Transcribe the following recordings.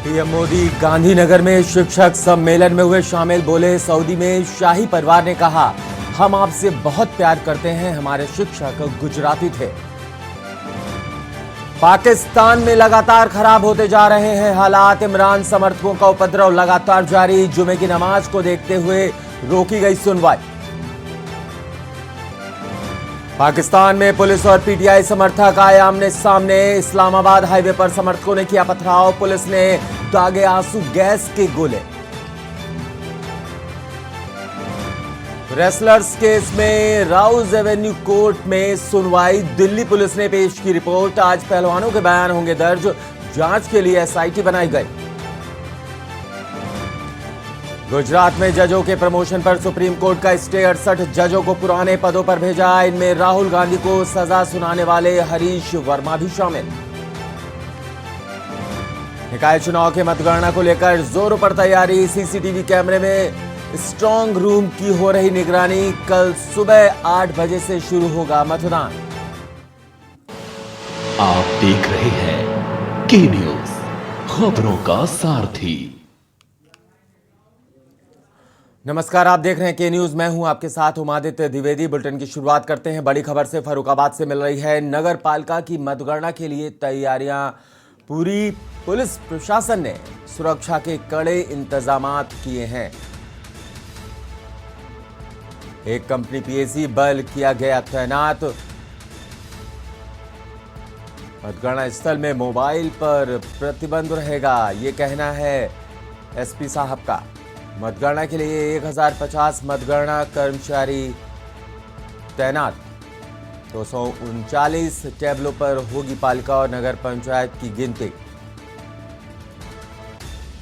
PM Modi Gandhinagar में शिक्षक सम्मेलन में हुए शामिल, बोले सऊदी में शाही परिवार ने कहा हम आपसे बहुत प्यार करते हैं, हमारे शिक्षक गुजराती थे। पाकिस्तान में लगातार खराब होते जा रहे हैं हालात, इमरान समर्थकों का उपद्रव लगातार जारी, जुमे की नमाज को देखते हुए रोकी गई सुनवाई। पाकिस्तान में पुलिस और पीटीआई समर्थक आए आमने सामने, इस्लामाबाद हाईवे पर समर्थकों ने किया पथराव, पुलिस ने दागे आंसू गैस के गोले। रेसलर्स केस में राउज एवेन्यू कोर्ट में सुनवाई, दिल्ली पुलिस ने पेश की रिपोर्ट, आज पहलवानों के बयान होंगे दर्ज, जांच के लिए एसआईटी बनाई गई। गुजरात में जजों के प्रमोशन पर सुप्रीम कोर्ट का स्टे, 68 जजों को पुराने पदों पर भेजा, इनमें राहुल गांधी को सजा सुनाने वाले हरीश वर्मा भी शामिल। निकाय चुनाव के मतगणना को लेकर जोरों पर तैयारी, सीसीटीवी कैमरे में स्ट्रांग रूम की हो रही निगरानी, कल सुबह 8 बजे से शुरू होगा मतदान। आप देख रहे हैं के न्यूज, खबरों का सारथी। नमस्कार, आप देख रहे हैं के न्यूज, मैं हूं आपके साथ उमादित्य द्विवेदी। बुलेटिन की शुरुआत करते हैं बड़ी खबर से। फर्रुखाबाद से मिल रही है, नगर पालिका की मतगणना के लिए तैयारियां पूरी, पुलिस प्रशासन ने सुरक्षा के कड़े इंतजामात किए हैं। एक कंपनी पीएसी बल किया गया तैनात, मतगणना स्थल में मोबाइल पर प्रतिबंध रहेगा, ये कहना है एसपी साहब का। मतगणना के लिए 1050 मतगणना कर्मचारी तैनात, 239 टेबलों पर होगी पालिका और नगर पंचायत की गिनती।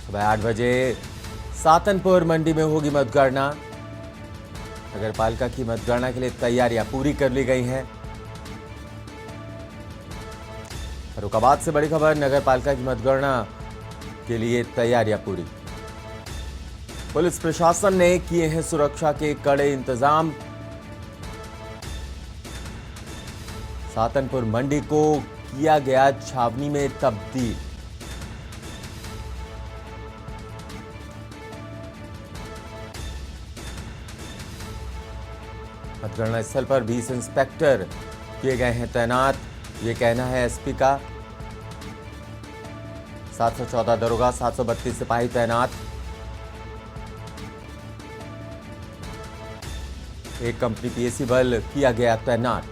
सुबह 8 बजे सातनपुर मंडी में होगी मतगणना। नगर पालिका की मतगणना के लिए तैयारियां पूरी कर ली गई हैं। फर्रुखाबाद से बड़ी खबर, नगर पालिका की मतगणना के लिए तैयारियां पूरी, पुलिस प्रशासन ने किए हैं सुरक्षा के कड़े इंतजाम। सातनपुर मंडी को किया गया छावनी में तब्दील। मतगणना स्थल पर 20 इंस्पेक्टर किए गए हैं तैनात, ये कहना है एसपी का। 714 दरोगा, 732 सिपाही तैनात, एक कंपनी पीएसी बल किया गया तैनात।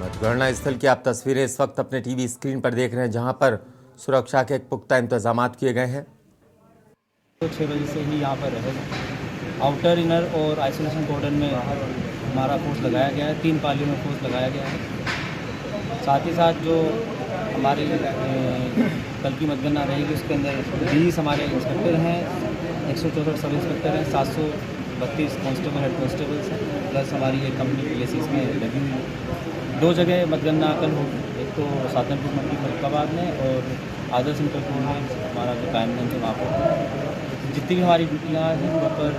मतगणना स्थल की आप तस्वीरें इस वक्त अपने टीवी स्क्रीन पर देख रहे हैं, जहां पर सुरक्षा के पुख्ता इंतजामात किए गए हैं। तो 6 बजे से ही यहाँ पर रहेगा। आउटर, इनर और आइसोलेशन कॉर्डन में हमारा फोर्स लगाया गया है, 3 पालियों में फोर्स लगाया गया है। साथ ही साथ जो हमारी कल की मतगणना रहेगी उसके अंदर 20 हमारे इंस्पेक्टर हैं, 164 सब इंस्पेक्टर हैं, 732 कांस्टेबल हेड कांस्टेबल्स हैं, प्लस हमारी एक कंपनी पीएसी इसमें लगी हुई है। 2 जगह मतगणना कल होगी, एक तो सातनपुर मंडी फर्रुखाबाद में और आदर्श इंटरपुर में हमारा जो कायमगंज है वहाँ पर। जितनी भी हमारी ड्यूटियाँ हैं वहाँ पर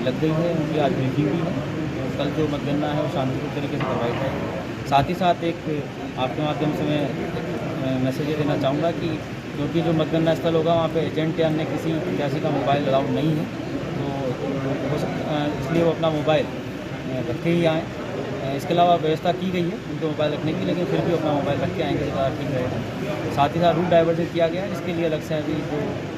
लग गई है, उनकी आज ब्रीफिंग भी है। कल जो मतगणना है वो शांतिपूर्ण तरीके से करवाई जाएगी। साथ ही साथ एक आपके माध्यम से मैं मैसेज ये देना चाहूँगा कि क्योंकि जो मतगणना स्थल होगा वहाँ पे एजेंट या अन्य किसी प्रत्याशी का मोबाइल अलाउड नहीं है, तो हो सकता इसलिए वो अपना मोबाइल रखे ही आएँ। इसके अलावा व्यवस्था की गई है उनको मोबाइल रखने की, लेकिन फिर भी अपना मोबाइल रख के आएंगे तो ज़्यादा ठीक रहेगा। साथ ही साथ रूट डाइवर्जन किया गया है, इसके लिए अलग से अभी जो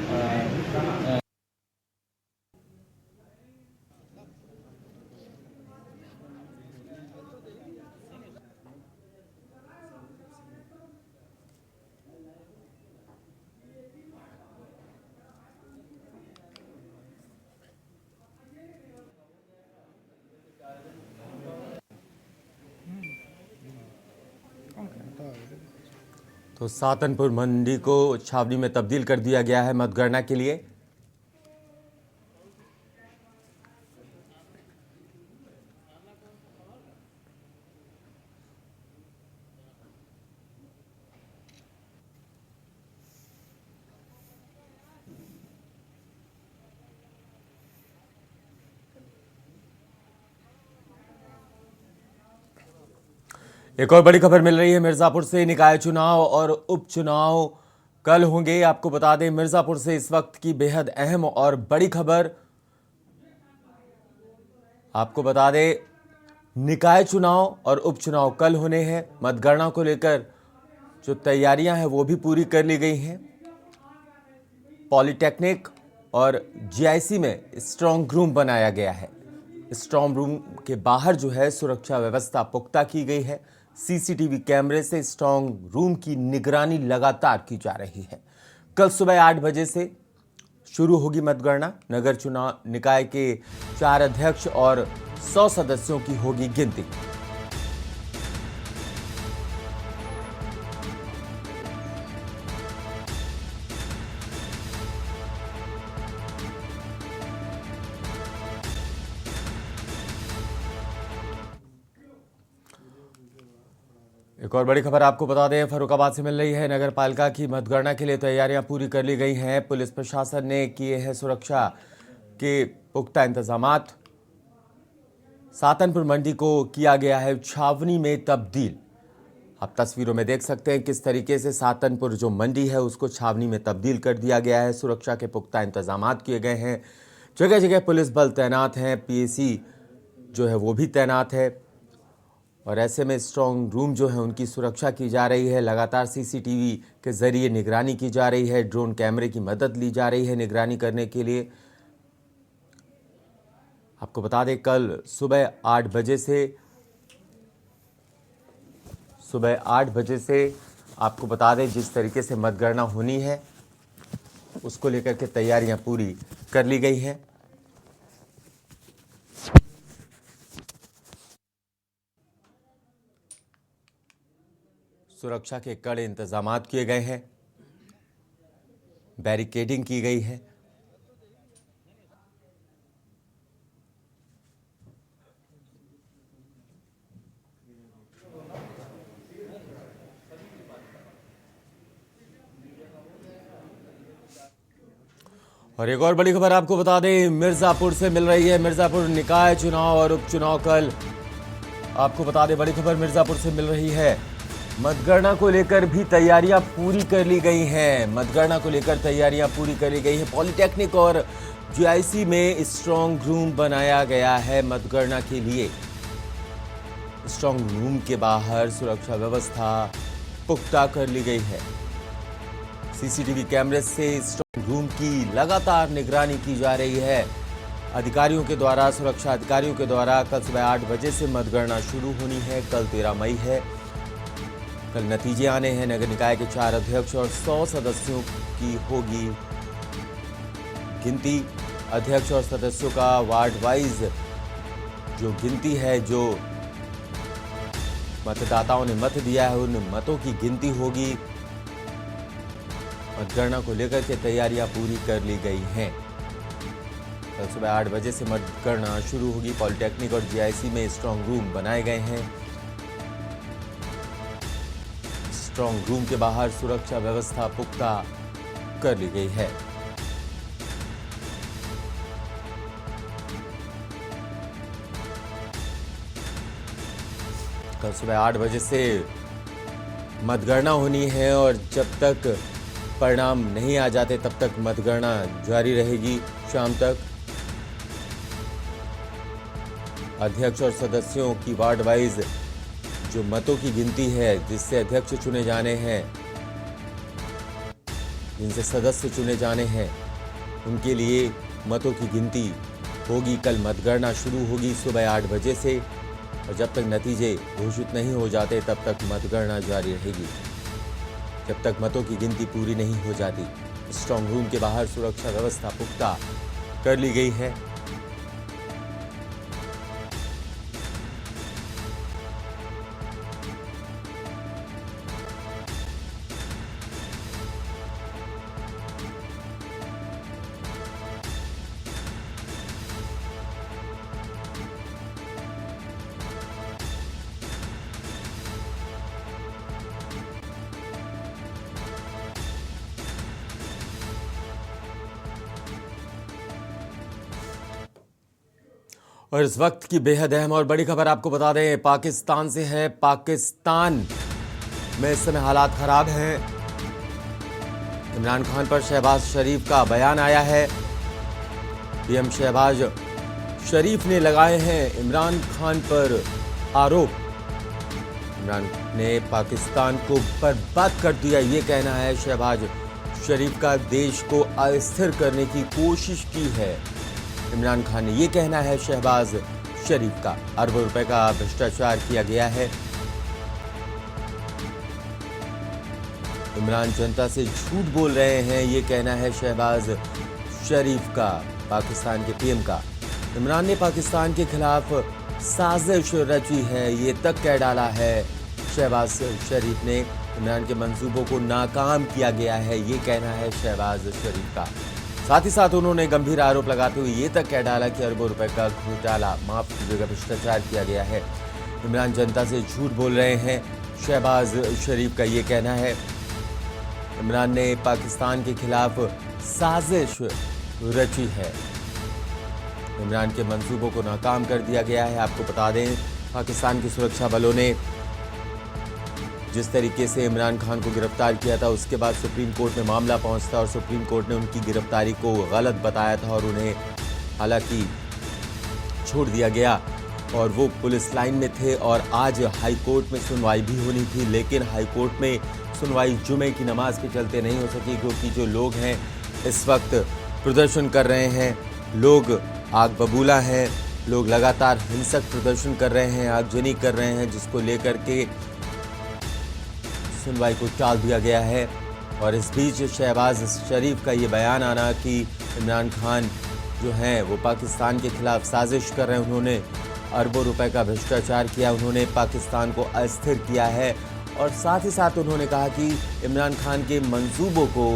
तो सातनपुर मंडी को छावनी में तब्दील कर दिया गया है मतगणना के लिए। एक और बड़ी खबर मिल रही है मिर्जापुर से। निकाय चुनाव और उपचुनाव कल होंगे। आपको बता दें मिर्जापुर से इस वक्त की बेहद अहम और बड़ी खबर। आपको बता दें निकाय चुनाव और उपचुनाव कल होने हैं। मतगणना को लेकर जो तैयारियां हैं वो भी पूरी कर ली गई हैं। पॉलिटेक्निक और जीआईसी में स्ट्रांग रूम बनाया गया है। स्ट्रांग रूम के बाहर जो है सुरक्षा व्यवस्था पुख्ता की गई है। सीसीटीवी कैमरे से स्ट्रांग रूम की निगरानी लगातार की जा रही है। कल सुबह 8 बजे से शुरू होगी मतगणना। नगर चुनाव निकाय के 4 अध्यक्ष और 100 सदस्यों की होगी गिनती। एक और बड़ी खबर आपको बता दें फर्रुखाबाद से मिल रही है। नगर पालिका की मतगणना के लिए तैयारियां पूरी कर ली गई हैं। पुलिस प्रशासन ने किए हैं सुरक्षा के पुख्ता इंतजामात। सातनपुर मंडी को किया गया है छावनी में तब्दील। आप तस्वीरों में देख सकते हैं किस तरीके से सातनपुर जो मंडी है उसको छावनी में तब्दील कर दिया गया है। सुरक्षा के पुख्ता इंतजामात किए गए हैं। जगह जगह पुलिस बल तैनात हैं। पीएसी जो है वो भी तैनात है और ऐसे में स्ट्रांग रूम जो है उनकी सुरक्षा की जा रही है। लगातार सीसीटीवी के जरिए निगरानी की जा रही है। ड्रोन कैमरे की मदद ली जा रही है निगरानी करने के लिए। आपको बता दें कल सुबह 8 बजे से आपको बता दें जिस तरीके से मतगणना होनी है उसको लेकर के तैयारियां पूरी कर ली गई हैं। सुरक्षा के कड़े इंतजामात किए गए हैं। बैरिकेडिंग की गई है। और एक और बड़ी खबर आपको बता दें मिर्जापुर से मिल रही है। मिर्जापुर निकाय चुनाव और उपचुनाव कल। आपको बता दें बड़ी खबर मिर्जापुर से मिल रही है। मतगणना को लेकर भी तैयारियां पूरी कर ली गई हैं। मतगणना को लेकर तैयारियां पूरी कर ली गई हैं। पॉलिटेक्निक और जीआईसी में स्ट्रांग रूम बनाया गया है मतगणना के लिए। स्ट्रांग रूम के बाहर सुरक्षा व्यवस्था पुख्ता कर ली गई है। सीसीटीवी कैमरे से स्ट्रांग रूम की लगातार निगरानी की जा रही है। अधिकारियों के द्वारा, सुरक्षा अधिकारियों के द्वारा कल सुबह 8 बजे से मतगणना शुरू होनी है। कल 13 मई है। कल नतीजे आने हैं। नगर निकाय के 4 अध्यक्ष और 100 सदस्यों की होगी गिनती। अध्यक्ष और सदस्यों का वार्ड वाइज जो गिनती है, जो मतदाताओं ने मत दिया है उन मतों की गिनती होगी। मतगणना को लेकर के तैयारियां पूरी कर ली गई हैं। कल सुबह 8 बजे से मतगणना शुरू होगी। पॉलिटेक्निक और जीआईसी में स्ट्रांग रूम बनाए गए हैं। स्ट्रांग रूम के बाहर सुरक्षा व्यवस्था पुख्ता कर ली गई है। कल सुबह 8 बजे से मतगणना होनी है और जब तक परिणाम नहीं आ जाते तब तक मतगणना जारी रहेगी शाम तक। अध्यक्ष और सदस्यों की वार्ड वाइज जो मतों की गिनती है, जिससे अध्यक्ष चुने जाने हैं, जिनसे सदस्य चुने जाने हैं, उनके लिए मतों की गिनती होगी। कल मतगणना शुरू होगी सुबह 8 बजे से, और जब तक नतीजे घोषित नहीं हो जाते तब तक मतगणना जारी रहेगी, जब तक मतों की गिनती पूरी नहीं हो जाती। स्ट्रांग रूम के बाहर सुरक्षा व्यवस्था पुख्ता कर ली गई है। और इस वक्त की बेहद अहम और बड़ी खबर आपको बता दें, पाकिस्तान से है। पाकिस्तान में इस समय हालात खराब हैं। इमरान खान पर शहबाज शरीफ का बयान आया है। पीएम शहबाज शरीफ ने लगाए हैं इमरान खान पर आरोप। इमरान ने पाकिस्तान को बर्बाद कर दिया, ये कहना है शहबाज शरीफ का। देश को अस्थिर करने की कोशिश की है इमरान खान ने, ये कहना है शहबाज शरीफ का। अरबों रुपए का भ्रष्टाचार किया गया है। इमरान जनता से झूठ बोल रहे हैं, ये कहना है शहबाज शरीफ का, पाकिस्तान के पीएम का। इमरान ने पाकिस्तान के खिलाफ साजिश रची है, ये तक कह डाला है शहबाज शरीफ ने। इमरान के मंसूबों को नाकाम किया गया है, ये कहना है शहबाज शरीफ का। साथ ही साथ उन्होंने गंभीर आरोप लगाते हुए ये तक कह डाला कि अरबों रुपए का घोटाला, माफ कीजिएगा, भ्रष्टाचार किया गया है। इमरान जनता से झूठ बोल रहे हैं, शहबाज शरीफ का ये कहना है। इमरान ने पाकिस्तान के खिलाफ साजिश रची है, इमरान के मंसूबों को नाकाम कर दिया गया है। आपको बता दें, पाकिस्तान की सुरक्षा बलों ने जिस तरीके से इमरान खान को गिरफ्तार किया था, उसके बाद सुप्रीम कोर्ट में मामला पहुंचता और सुप्रीम कोर्ट ने उनकी गिरफ्तारी को गलत बताया था और उन्हें हालांकि छोड़ दिया गया और वो पुलिस लाइन में थे। और आज हाई कोर्ट में सुनवाई भी होनी थी, लेकिन हाई कोर्ट में सुनवाई जुमे की नमाज के चलते नहीं हो सकी, क्योंकि जो लोग हैं इस वक्त प्रदर्शन कर रहे हैं, लोग आग बबूला हैं, लोग लगातार हिंसक प्रदर्शन कर रहे हैं, आगजनी कर रहे हैं, जिसको लेकर के सुनवाई को टाल दिया गया है। और इस बीच शहबाज शरीफ का ये बयान आना कि इमरान खान जो हैं वो पाकिस्तान के खिलाफ साजिश कर रहे हैं, उन्होंने अरबों रुपए का भ्रष्टाचार किया, उन्होंने पाकिस्तान को अस्थिर किया है। और साथ ही साथ उन्होंने कहा कि इमरान खान के मंसूबों को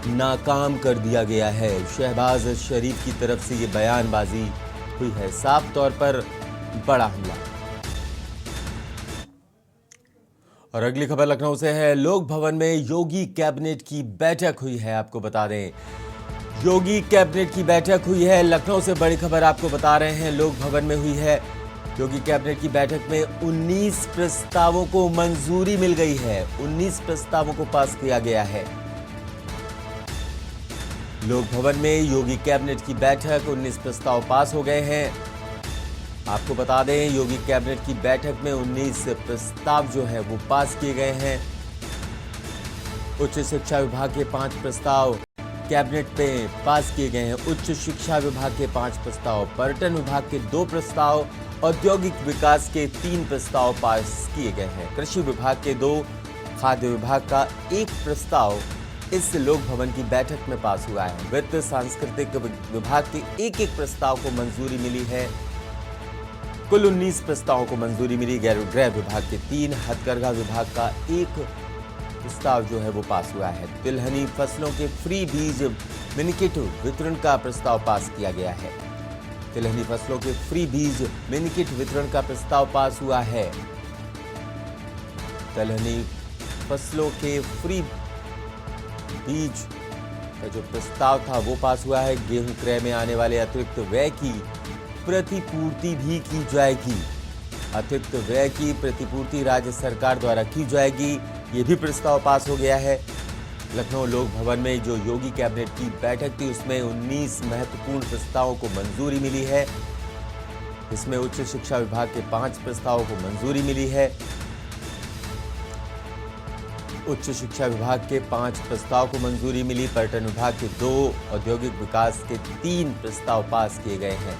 नाकाम कर दिया गया है। शहबाज शरीफ की तरफ से ये बयानबाजी हुई है, साफ तौर पर बड़ा हमला। और अगली खबर लखनऊ से है। लोक भवन में योगी कैबिनेट की बैठक हुई है। आपको बता दें, योगी कैबिनेट की बैठक हुई है। लखनऊ से बड़ी खबर आपको बता रहे हैं, लोक भवन में हुई है योगी कैबिनेट की बैठक में 19 प्रस्तावों को मंजूरी मिल गई है। 19 प्रस्तावों को पास किया गया है। लोक भवन में योगी कैबिनेट की बैठक, 19 प्रस्ताव पास हो गए हैं। आपको बता दें, योगी कैबिनेट की बैठक में 19 प्रस्ताव जो है वो पास किए गए हैं। उच्च शिक्षा विभाग के 5 प्रस्ताव कैबिनेट में पास किए गए हैं। उच्च शिक्षा विभाग के 5 प्रस्ताव, पर्यटन विभाग के 2 प्रस्ताव, औद्योगिक विकास के 3 प्रस्ताव पास किए गए हैं। कृषि विभाग के 2, खाद्य विभाग का 1 प्रस्ताव इस लोक भवन की बैठक में पास हुआ है। वित्त सांस्कृतिक विभाग के 1 प्रस्ताव को मंजूरी मिली है। कुल 19 प्रस्तावों को मंजूरी मिली। गृह विभाग के 3, हथकरघा विभाग का 1 प्रस्ताव जो है वो पास हुआ है। तिलहनी फसलों के फ्री बीज मिनीकिट वितरण का प्रस्ताव पास किया गया है। तिलहनी फसलों के फ्री बीज मिनीकिट वितरण का प्रस्ताव पास हुआ है। तिलहनी फसलों के फ्री बीज का जो प्रस्ताव था वो पास हुआ है। गेहूं क्रय में आने वाले अतिरिक्त व्यय की प्रतिपूर्ति भी की जाएगी। अतिरिक्त व्यय की प्रतिपूर्ति राज्य सरकार द्वारा की जाएगी, ये भी प्रस्ताव पास हो गया है। लखनऊ लोक भवन में जो योगी कैबिनेट की बैठक थी उसमें 19 महत्वपूर्ण प्रस्तावों को मंजूरी मिली है। इसमें उच्च शिक्षा विभाग के 5 प्रस्तावों को मंजूरी मिली है। उच्च शिक्षा विभाग के 5 प्रस्ताव को मंजूरी मिली। पर्यटन विभाग के 2, औद्योगिक विकास के 3 प्रस्ताव पास किए गए हैं।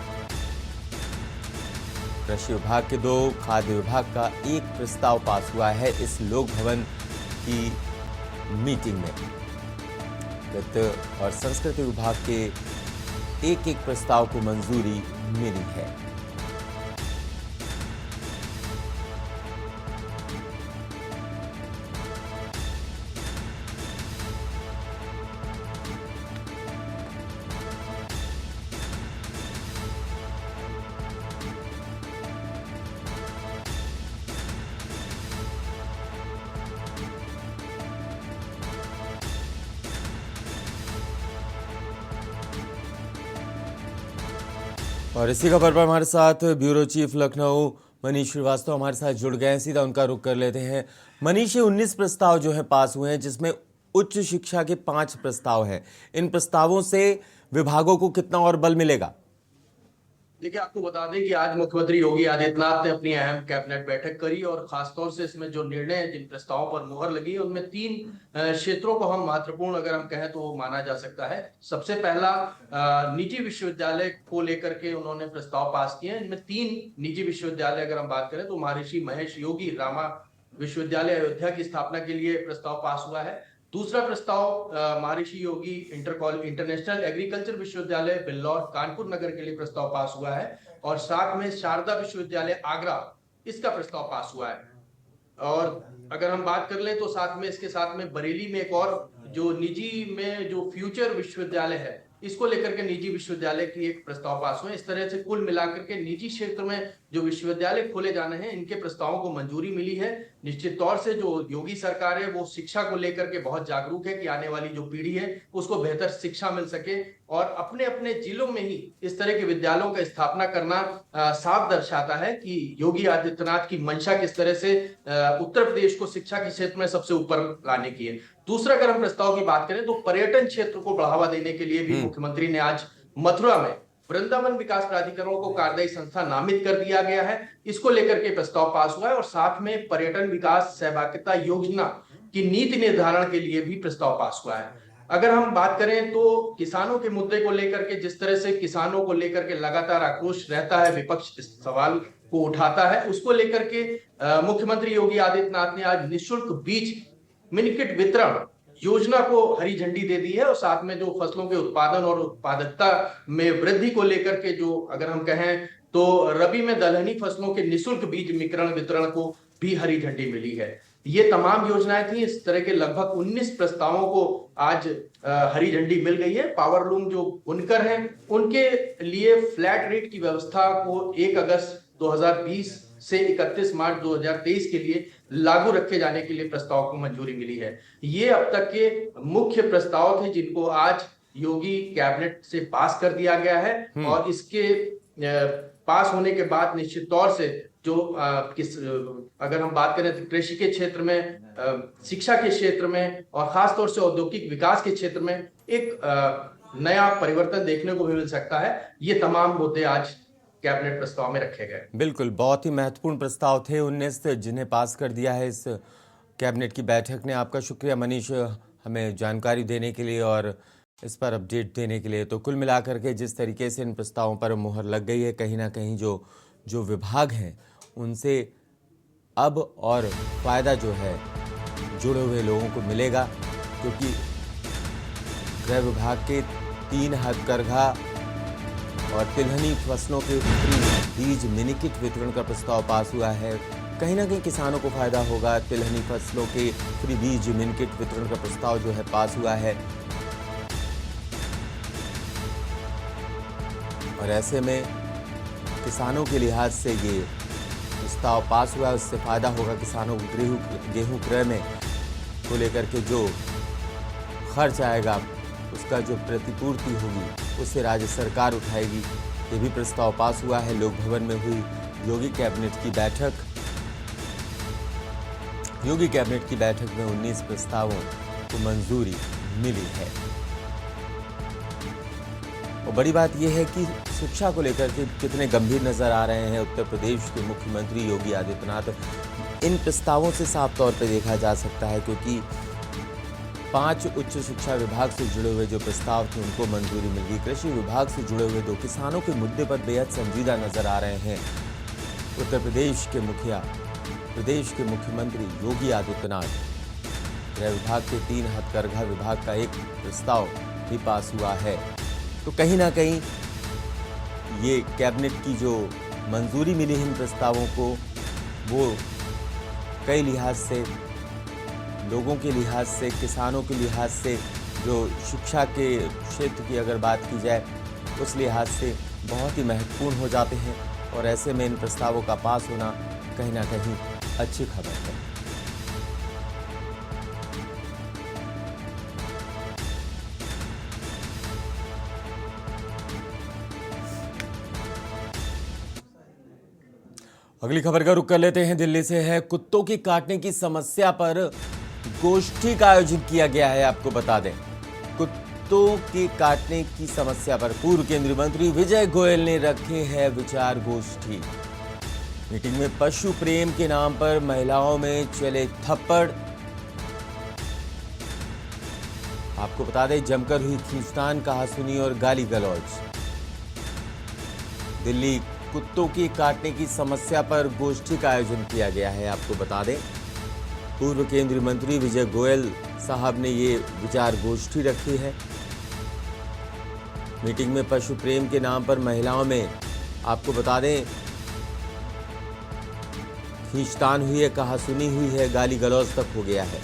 कृषि विभाग के 2, खाद्य विभाग का 1 प्रस्ताव पास हुआ है इस लोक भवन की मीटिंग में। वित्त और संस्कृति विभाग के 1 प्रस्ताव को मंजूरी मिली है। और इसी खबर पर हमारे साथ ब्यूरो चीफ लखनऊ मनीष श्रीवास्तव हमारे साथ जुड़ गए हैं। सीधा उनका रुख कर लेते हैं। मनीष, 19 प्रस्ताव जो है पास हुए हैं, जिसमें उच्च शिक्षा के 5 प्रस्ताव हैं। इन प्रस्तावों से विभागों को कितना और बल मिलेगा? देखिए, आपको बता दें कि आज मुख्यमंत्री योगी आदित्यनाथ ने अपनी अहम कैबिनेट बैठक करी और खासतौर से इसमें जो निर्णय है, जिन प्रस्तावों पर मुहर लगी, उनमें 3 क्षेत्रों को हम महत्वपूर्ण अगर हम कहें तो माना जा सकता है। सबसे पहला निजी विश्वविद्यालय को लेकर के उन्होंने प्रस्ताव पास किए हैं। इनमें 3 निजी विश्वविद्यालय अगर हम बात करें तो महर्षि महेश योगी रामा विश्वविद्यालय अयोध्या की स्थापना के लिए प्रस्ताव पास हुआ है। दूसरा प्रस्ताव महर्षि योगी इंटरनेशनल एग्रीकल्चर विश्वविद्यालय बिल्लौर कानपुर नगर के लिए प्रस्ताव पास हुआ है और साथ में शारदा विश्वविद्यालय आगरा, इसका प्रस्ताव पास हुआ है। और अगर हम बात कर लें तो साथ में इसके साथ में बरेली में एक और जो निजी में जो फ्यूचर विश्वविद्यालय है, इसको लेकर के निजी विश्वविद्यालय की एक प्रस्ताव पास हुए। इस तरह से कुल मिलाकर के निजी क्षेत्र में जो विश्वविद्यालय खोले जाने हैं, इनके प्रस्तावों को मंजूरी मिली है। निश्चित तौर से जो योगी सरकार है वो शिक्षा को लेकर के बहुत जागरूक है कि आने वाली जो पीढ़ी है उसको बेहतर शिक्षा मिल सके और अपने अपने जिलों में ही इस तरह के विद्यालयों का स्थापना करना साफ दर्शाता है कि योगी आदित्यनाथ की मंशा किस तरह से उत्तर प्रदेश को शिक्षा के क्षेत्र में सबसे ऊपर लाने की है। दूसरा अगर हम प्रस्ताव की बात करें तो पर्यटन क्षेत्र को बढ़ावा देने के लिए भी मुख्यमंत्री ने आज मथुरा में वृंदावन विकास प्राधिकरण को कार्यदायी संस्था नामित कर दिया गया है। इसको लेकर के प्रस्ताव पास हुआ है और साथ में पर्यटन विकास सहभागिता योजना की नीति निर्धारण के लिए भी प्रस्ताव पास हुआ है। अगर हम बात करें तो किसानों के मुद्दे को लेकर के जिस तरह से किसानों को लेकर के लगातार आक्रोश रहता है, विपक्ष इस सवाल को उठाता है, उसको लेकर के मुख्यमंत्री योगी आदित्यनाथ ने आज निःशुल्क बीज मिनीकिट वितरण योजना को हरी झंडी दे दी है और साथ में जो फसलों के उत्पादन और उत्पादकता में वृद्धि को लेकर के जो अगर हम कहें तो रबी में दलहनी फसलों के निःशुल्क बीज वितरण को भी हरी झंडी मिली है। ये तमाम योजनाएं थी। इस तरह के लगभग 19 प्रस्तावों को आज हरी झंडी मिल गई है। पावर लूम जो बुनकर हैं उनके लिए फ्लैट रेट की व्यवस्था को 1 अगस्त 2020 से 31 मार्च 2023 के लिए लागू रखे जाने के लिए प्रस्ताव को मंजूरी मिली है। ये अब तक के मुख्य प्रस्ताव थे जिनको आज योगी कैबिनेट से पास कर दिया गया है और इसके पास होने के बाद निश्चित तौर से जो अगर हम बात करें तो कृषि के क्षेत्र में, शिक्षा के क्षेत्र में और खासतौर से औद्योगिक विकास के क्षेत्र में एक नया परिवर्तन देखने को भी मिल सकता है। ये तमाम मुद्दे आज कैबिनेट प्रस्ताव में रखे गए। बिल्कुल, बहुत ही महत्वपूर्ण प्रस्ताव थे 19 जिन्हें पास कर दिया है इस कैबिनेट की बैठक ने। आपका शुक्रिया मनीष, हमें जानकारी देने के लिए और इस पर अपडेट देने के लिए। तो कुल मिलाकर के जिस तरीके से इन प्रस्तावों पर मुहर लग गई है, कहीं ना कहीं जो विभाग हैं उनसे अब और फ़ायदा जो है जुड़े हुए लोगों को मिलेगा, क्योंकि गृह विभाग के 3 हथकरघा और तिलहनी फसलों के बीज मिनीकिट वितरण का प्रस्ताव पास हुआ है। कहीं ना कहीं किसानों को फायदा होगा। तिलहनी फसलों के फ्री बीज मिनीकिट वितरण का प्रस्ताव जो है पास हुआ है और ऐसे में किसानों के लिहाज से ये प्रस्ताव पास हुआ है। उससे फायदा होगा किसानों को। गेहूं क्रय में को लेकर के जो खर्च आएगा उसका जो प्रतिपूर्ति होगी उससे राज्य सरकार उठाएगी। ये भी प्रस्ताव पास हुआ है। लोक भवन में हुई योगी कैबिनेट की बैठक में 19 प्रस्तावों को मंजूरी मिली है। और बड़ी बात यह है कि शिक्षा को लेकर के कितने गंभीर नजर आ रहे हैं उत्तर प्रदेश के मुख्यमंत्री योगी आदित्यनाथ। इन प्रस्तावों से साफ तौर पर देखा जा सकता है, क्योंकि 5 उच्च शिक्षा विभाग से जुड़े हुए जो प्रस्ताव थे उनको मंजूरी मिल गई। कृषि विभाग से जुड़े हुए 2 किसानों के मुद्दे पर बेहद संजीदा नजर आ रहे हैं उत्तर प्रदेश के मुखिया, प्रदेश के मुख्यमंत्री योगी आदित्यनाथ। गृह विभाग के 3 हथकरघा विभाग का एक प्रस्ताव भी पास हुआ है। तो कहीं ना कहीं ये कैबिनेट की जो मंजूरी मिली इन प्रस्तावों को, वो कई लिहाज से, लोगों के लिहाज से, किसानों के लिहाज से, जो शिक्षा के क्षेत्र की अगर बात की जाए उस लिहाज से बहुत ही महत्वपूर्ण हो जाते हैं। और ऐसे में इन प्रस्तावों का पास होना कहीं ना कहीं अच्छी खबर है। अगली खबर का रुख कर लेते हैं। दिल्ली से है। कुत्तों की काटने की समस्या पर गोष्ठी का आयोजन किया गया है। आपको बता दें, कुत्तों के काटने की समस्या पर पूर्व केंद्रीय मंत्री विजय गोयल ने रखे है विचार गोष्ठी। मीटिंग में पशु प्रेम के नाम पर महिलाओं में चले थप्पड़। आपको बता दें, जमकर हुई खींचतान, कहासुनी और गाली गलौज। दिल्ली कुत्तों की काटने की समस्या पर गोष्ठी का आयोजन किया गया है। आपको बता दें, पूर्व केंद्रीय मंत्री विजय गोयल साहब ने ये विचार गोष्ठी रखी है। मीटिंग में पशु प्रेम के नाम पर महिलाओं में, आपको बता दें, खींचतान हुई है, कहासुनी हुई है, गाली गलौज तक हो गया है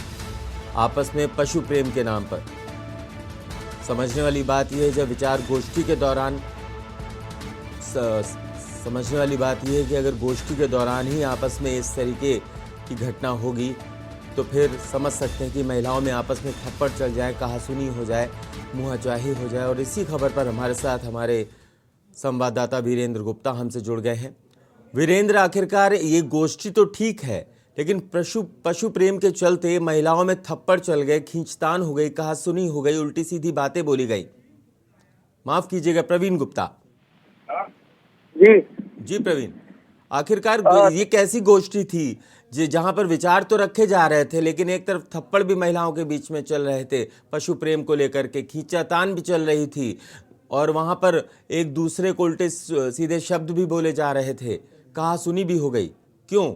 आपस में पशु प्रेम के नाम पर। समझने वाली बात यह है, जब विचार गोष्ठी के दौरान समझने वाली बात यह है कि अगर गोष्ठी के दौरान ही आपस में इस तरीके की घटना होगी तो फिर समझ सकते हैं कि महिलाओं में आपस में थप्पड़ चल जाए, कहासुनी हो जाए, मुँहचाही हो जाए। और इसी खबर पर हमारे साथ हमारे संवाददाता वीरेंद्र गुप्ता हमसे जुड़ गए हैं। वीरेंद्र, आखिरकार ये गोष्ठी तो ठीक है, लेकिन पशु प्रेम के चलते महिलाओं में थप्पड़ चल गए, खींचतान हो गई, कहासुनी हो गई, उल्टी सीधी बातें बोली गई। माफ कीजिएगा, प्रवीण गुप्ता। जी प्रवीण, आखिरकार ये कैसी गोष्ठी थी जहां पर विचार तो रखे जा रहे थे, लेकिन एक तरफ थप्पड़ भी महिलाओं के बीच में चल रहे थे, पशु प्रेम को लेकर के खींचातान भी चल रही थी, और वहां पर एक दूसरे को उल्टे सीधे शब्द भी बोले जा रहे थे, कहासुनी भी हो गई, क्यों?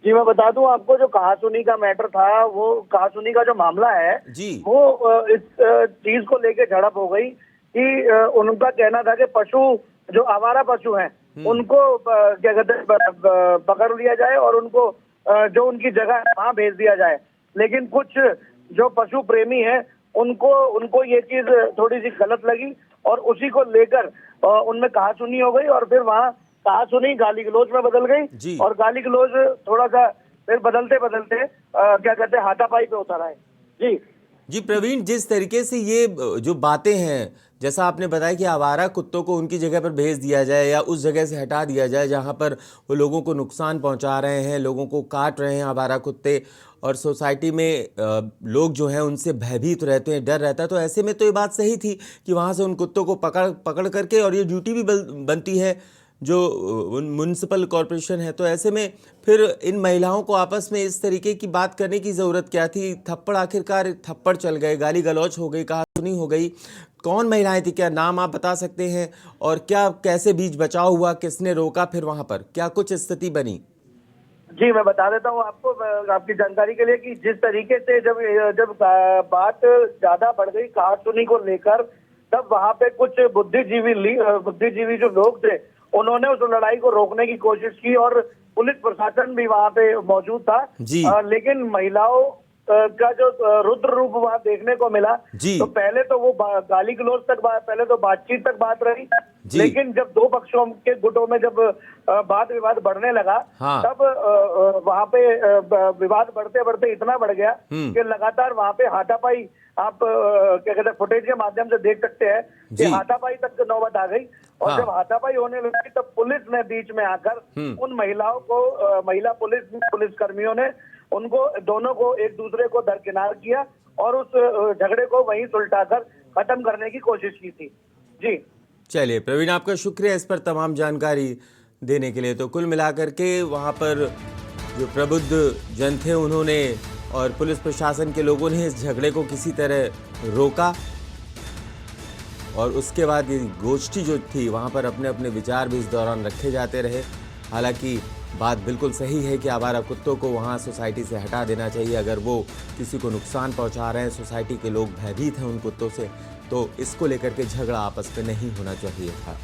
जी मैं बता दूं आपको, जो कहासुनी का मैटर था, वो कहासुनी का जो मामला है जी, वो इस चीज को लेके झड़प हो गई कि उनका कहना था कि पशु, जो आवारा पशु हैं, उनको क्या कहते हैं, पकड़ लिया जाए और उनको जो उनकी जगह है वहां भेज दिया जाए। लेकिन कुछ जो पशु प्रेमी हैं उनको ये चीज थोड़ी सी गलत लगी और उसी को लेकर उनमें कहासुनी हो गई, और फिर वहां कहासुनी गाली गलौज में बदल गई, और गाली गलौज थोड़ा सा फिर बदलते बदलते क्या कहते हैं, हाथापाई पे उतर आए। जी प्रवीण, जिस तरीके से ये जो बातें हैं, जैसा आपने बताया कि आवारा कुत्तों को उनकी जगह पर भेज दिया जाए या उस जगह से हटा दिया जाए जहां पर वो लोगों को नुकसान पहुंचा रहे हैं, लोगों को काट रहे हैं आवारा कुत्ते, और सोसाइटी में लोग जो हैं उनसे भयभीत रहते हैं, डर रहता है। तो ऐसे में तो ये बात सही थी कि वहां से उन कुत्तों को पकड़ करके, और ये ड्यूटी भी बनती है जो म्युनिसिपल कॉरपोरेशन है, तो ऐसे में फिर इन महिलाओं को आपस में इस तरीके की बात करने की ज़रूरत क्या थी? थप्पड़, आखिरकार थप्पड़ चल गए, गाली गलौज हो गई, कहासुनी हो गई। कौन महिलाएं थी, क्या नाम आप बता सकते हैं? और क्या, कैसे बीच बचाव हुआ, किसने रोका, फिर वहां पर क्या कुछ स्थिति बनी? जी मैं बता देता हूँ आपको, आपकी जानकारी के लिए, कि जिस तरीके से जब बात ज्यादा बढ़ गई कहासुनी को लेकर, तब वहां पे कुछ बुद्धिजीवी जो लोग थे, उन्होंने उस लड़ाई को रोकने की कोशिश की, और पुलिस प्रशासन भी वहां पे मौजूद था। लेकिन महिलाओं का जो रुद्र रूप वहां देखने को मिला, तो पहले तो वो गाली गलौज तक पहले तो बातचीत तक बात रही, लेकिन जब दो पक्षों के गुटों में जब वाद विवाद बढ़ने लगा, तब वहां पे विवाद बढ़ते बढ़ते इतना बढ़ गया कि लगातार वहां पे हाथापाई, आप क्या कहते हैं, फुटेज के माध्यम से देख सकते हैं कि हाथापाई तक नौबत आ गई। और जब हाथापाई होने लगी तब पुलिस ने बीच में आकर उन महिलाओं को, महिला पुलिस कर्मियों ने उनको, दोनों को एक दूसरे को दरकिनार किया और उस झगड़े को वहीं सुलटाकर खत्म करने की कोशिश की थी। जी चलिए प्रवीण, आपका शुक्रिया इस पर तमाम जानकारी देने के लिए। तो कुल मिलाकर के वहाँ पर जो प्रबुद्ध जन थे उन्होंने और पुलिस प्रशासन के लोगों ने इस झगड़े को किसी तरह रोका और उसके बाद ये गोष्ठी जो थी वहाँ पर अपने अपने विचार भी इस दौरान रखे जाते रहे। हालांकि बात बिल्कुल सही है कि आवारा कुत्तों को वहाँ सोसाइटी से हटा देना चाहिए। अगर वो किसी को नुकसान पहुँचा रहे हैं, सोसाइटी के लोग भयभीत हैं उन कुत्तों से, तो इसको लेकर के झगड़ा आपस में नहीं होना चाहिए था।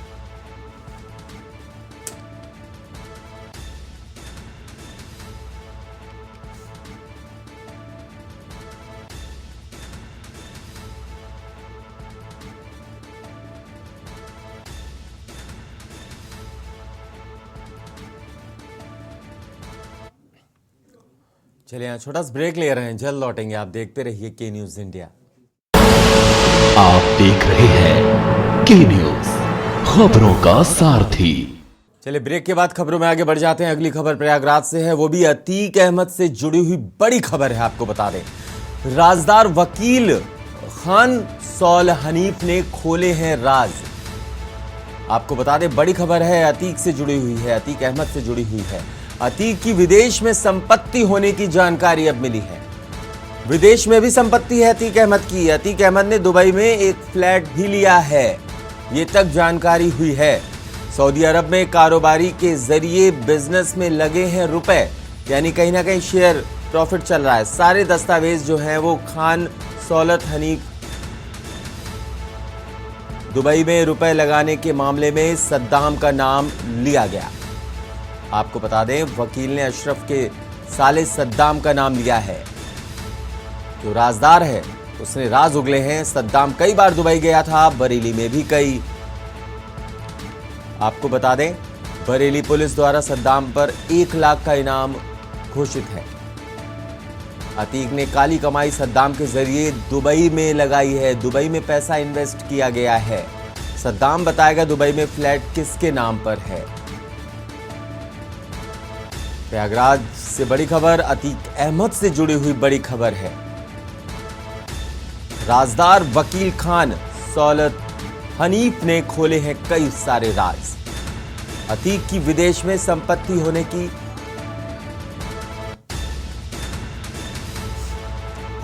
चलिए यहाँ छोटा सा ब्रेक ले रहे हैं, जल्द लौटेंगे। आप देखते रहिए के न्यूज इंडिया। आप देख रहे हैं के न्यूज, खबरों का सारथी। चलिए ब्रेक के बाद खबरों में आगे बढ़ जाते हैं। अगली खबर प्रयागराज से है, वो भी अतीक अहमद से जुड़ी हुई बड़ी खबर है। आपको बता दें, राजदार वकील खान सौल हनीफ ने खोले हैं राज। आपको बता दें बड़ी खबर है, अतीक से जुड़ी हुई है, अतीक अहमद से जुड़ी हुई है। अतीक की विदेश में संपत्ति होने की जानकारी अब मिली है। विदेश में भी संपत्ति है अतीक अहमद की। अतीक अहमद ने दुबई में एक फ्लैट भी लिया है, ये तक जानकारी हुई है। सऊदी अरब में कारोबारी के जरिए बिजनेस में लगे हैं रुपए, यानी कहीं ना कहीं शेयर प्रॉफिट चल रहा है। सारे दस्तावेज जो हैं वो खान सौलत हनीफ दुबई में रुपए लगाने के मामले में सद्दाम का नाम लिया गया। आपको बता दें वकील ने अशरफ के साले सद्दाम का नाम लिया है। जो राजदार है उसने राज उगले हैं। सद्दाम कई बार दुबई गया था, बरेली में भी कई। आपको बता दें बरेली पुलिस द्वारा सद्दाम पर 1 लाख का इनाम घोषित है। अतीक ने काली कमाई सद्दाम के जरिए दुबई में लगाई है। दुबई में पैसा इन्वेस्ट किया गया है। सद्दाम बताएगा दुबई में फ्लैट किसके नाम पर है। प्रयागराज से बड़ी खबर, अतीक अहमद से जुड़ी हुई बड़ी खबर है। राजदार वकील खान सौलत हनीफ ने खोले हैं कई सारे राज। अतीक की विदेश में संपत्ति होने की।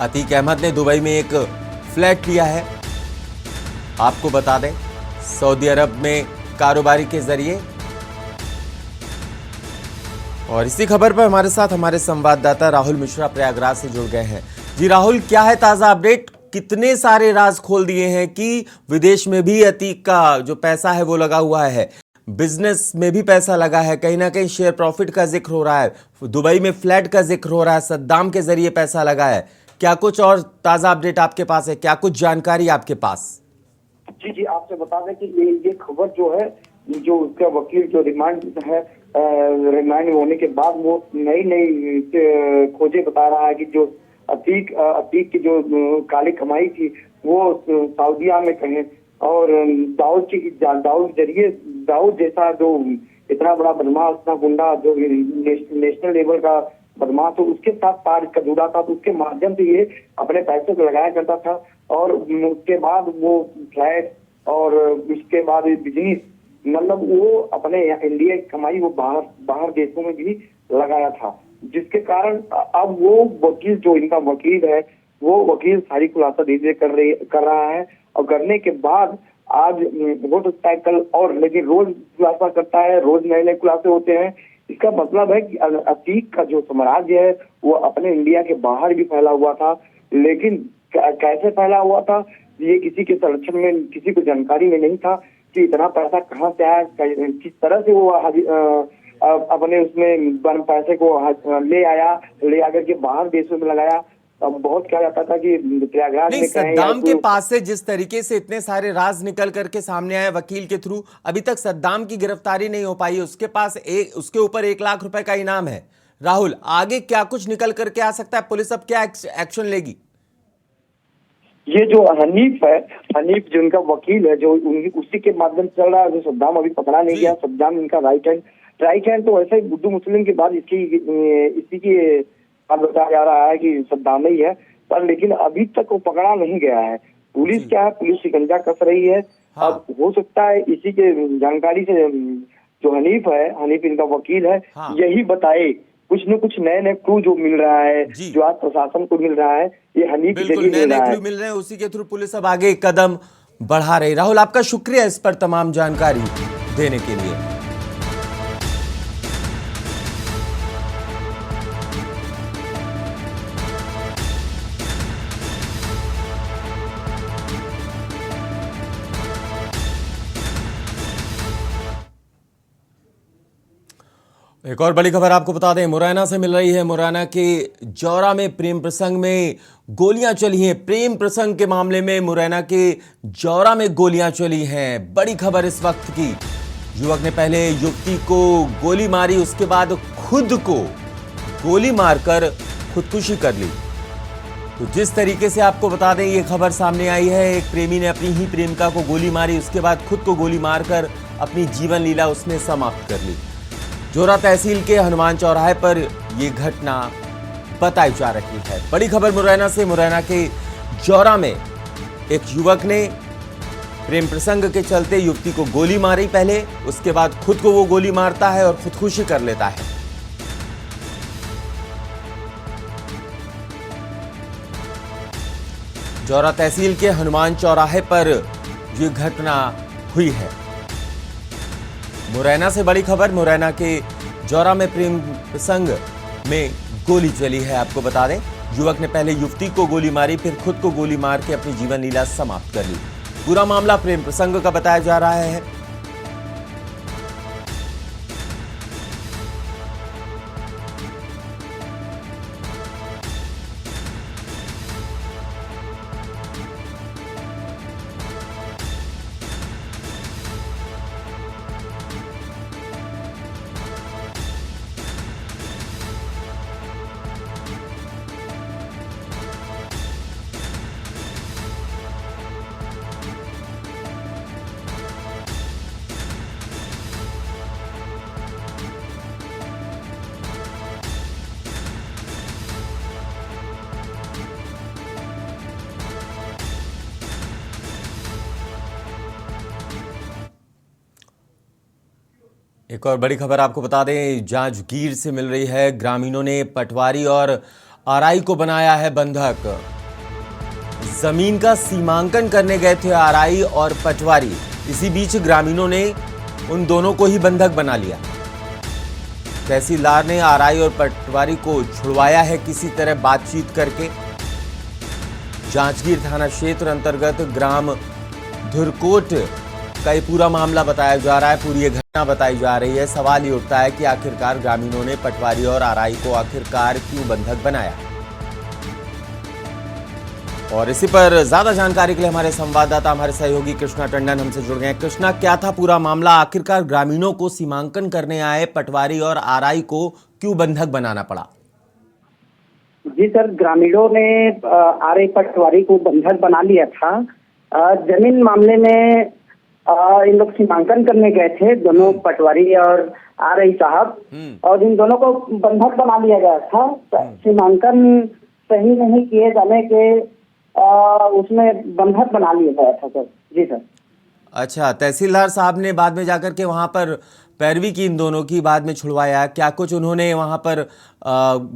अतीक अहमद ने दुबई में एक फ्लैट लिया है। आपको बता दें सऊदी अरब में कारोबारी के जरिए। और इसी खबर पर हमारे साथ हमारे संवाददाता राहुल मिश्रा प्रयागराज से जुड़ गए हैं। जी राहुल, क्या है ताजा अपडेट? कितने सारे राज खोल दिए हैं कि विदेश में भी अतीक का जो पैसा है वो लगा हुआ है, बिजनेस में भी पैसा लगा है, कहीं ना कहीं शेयर प्रॉफिट का जिक्र हो रहा है, दुबई में फ्लैट का जिक्र हो रहा है, सद्दाम के जरिए पैसा लगा है। क्या कुछ और ताजा अपडेट आपके पास है? क्या कुछ जानकारी आपके पास? जी आपसे बता दें कि ये खबर जो है, जो उसका वकील जो रिमांड है, रिमांड होने के बाद वो नई खोजे बता रहा है कि जो अतीक की जो काली कमाई थी वो सऊदीया में कहें और दाऊद जैसा जो इतना बड़ा बदमाश, इतना गुंडा, जो नेशनल लेवल का बदमाश, तो उसके साथ तार का जुड़ा था। तो उसके माध्यम से ये अपने पैसे को लगाया करता था और उसके बाद वो फ्लैट और उसके बाद बिजनेस, मतलब वो अपने इंडिया की कमाई वो बाहर देशों में भी लगाया था, जिसके कारण अब वो वकील जो इनका वकील है वो वकील सारी खुलासा धीरे कर रहा है। और करने के बाद आज हो सकता है कल और, लेकिन रोज खुलासा करता है, रोज नए नए खुलासे होते हैं। इसका मतलब है कि अतीक का जो साम्राज्य है वो अपने इंडिया के बाहर भी फैला हुआ था, लेकिन कैसे फैला हुआ था ये किसी के संरक्षण में, किसी को जानकारी में नहीं था कि इतना पैसा कहाँ से आया, किस तरह से वो अपने उसमें पैसे को ले आकर के बाहर देशों में लगाया। अब बहुत कहा जाता था कि प्रयागराज में सद्दाम के पास से जिस तरीके से इतने सारे राज निकल करके सामने आए वकील के थ्रू, अभी तक सद्दाम की गिरफ्तारी नहीं हो पाई। उसके पास उसके ऊपर 1 लाख रुपए का इनाम है। राहुल, आगे क्या कुछ निकल करके आ सकता है? पुलिस अब क्या एक्शन लेगी? ये जो हनीफ जो उनका वकील है, जो उसी के माध्यम से चल रहा है। जो सद्दाम अभी पकड़ा नहीं गया, सद्दाम इनका राइट हैंड तो ऐसे ही उर्दू मुस्लिम के बाद इसी की बताया जा रहा है कि सद्दाम ही है, पर लेकिन अभी तक वो पकड़ा नहीं गया है। पुलिस क्या है, पुलिस शिकंजा कस रही है हाँ। अब हो सकता है इसी के जानकारी से जो हनीफ इनका वकील है, हाँ। यही बताए। कुछ न कुछ नए नए क्लू जो मिल रहा है, जी। जो आज प्रशासन को मिल रहा है, ये हनीफ के बिल्कुल जरिए नए मिल नए रहा है। क्लू मिल रहे हैं, उसी के थ्रू पुलिस अब आगे एक कदम बढ़ा रही। राहुल, आपका शुक्रिया इस पर तमाम जानकारी देने के लिए। एक और बड़ी खबर आपको बता दें, मुरैना से मिल रही है। मुरैना के जौरा में प्रेम प्रसंग में गोलियां चली हैं। प्रेम प्रसंग के मामले में मुरैना के जौरा में गोलियां चली हैं। बड़ी खबर इस वक्त की, युवक ने पहले युवती को गोली मारी, उसके बाद खुद को गोली मारकर खुदकुशी कर ली। तो जिस तरीके से आपको बता दें, ये खबर सामने आई है, एक प्रेमी ने अपनी ही प्रेमिका को गोली मारी, उसके बाद खुद को गोली मारकर अपनी जीवन लीला उसने समाप्त कर ली। जौरा तहसील के हनुमान चौराहे पर यह घटना बताई जा रही है। बड़ी खबर मुरैना से, मुरैना के जौरा में एक युवक ने प्रेम प्रसंग के चलते युवती को गोली मारी पहले, उसके बाद खुद को वो गोली मारता है और खुदकुशी कर लेता है। जौरा तहसील के हनुमान चौराहे पर यह घटना हुई है। मुरैना से बड़ी खबर, मुरैना के जौरा में प्रेम प्रसंग में गोली चली है। आपको बता दें, युवक ने पहले युवती को गोली मारी, फिर खुद को गोली मार के अपनी जीवन लीला समाप्त कर ली। पूरा मामला प्रेम प्रसंग का बताया जा रहा है। एक और बड़ी खबर आपको बता दें, जांजगीर से मिल रही है। ग्रामीणों ने पटवारी और आरआई को बनाया है बंधक। जमीन का सीमांकन करने गए थे आरआई और पटवारी, इसी बीच ग्रामीणों ने उन दोनों को ही बंधक बना लिया। तहसीलदार ने आरआई और पटवारी को छुड़वाया है किसी तरह बातचीत करके। जांजगीर थाना क्षेत्र अंतर्गत ग्राम धुरकोट का ये पूरा मामला बताया जा रहा है, पूरी ये घटना बताई जा रही है। सवाल ये उठता है कि आखिरकार ग्रामीणों ने पटवारी और आरआई को आखिरकार क्यों बंधक बनाया। और इसी पर ज्यादा जानकारी के लिए हमारे संवाददाता, हमारे सहयोगी कृष्णा टंडन हमसे जुड़ गए हैं। कृष्णा, क्या था पूरा मामला? आखिरकार ग्रामीणों को सीमांकन करने आए पटवारी और आरआई को क्यों बंधक बनाना पड़ा? जी सर, ग्रामीणों ने आरआई पटवारी को बंधक बना लिया था। जमीन मामले में इन लोग सीमांकन करने गए थे, दोनों पटवारी और आरआई साहब, और इन दोनों को बंधक बना लिया गया था। सीमांकन सही नहीं किए जाने के उसमें बंधक बना लिया गया था सर। जी सर। अच्छा, तहसीलदार साहब ने बाद में जाकर के वहां पर पैरवी की इन दोनों की, बाद में छुड़वाया। क्या कुछ उन्होंने वहां पर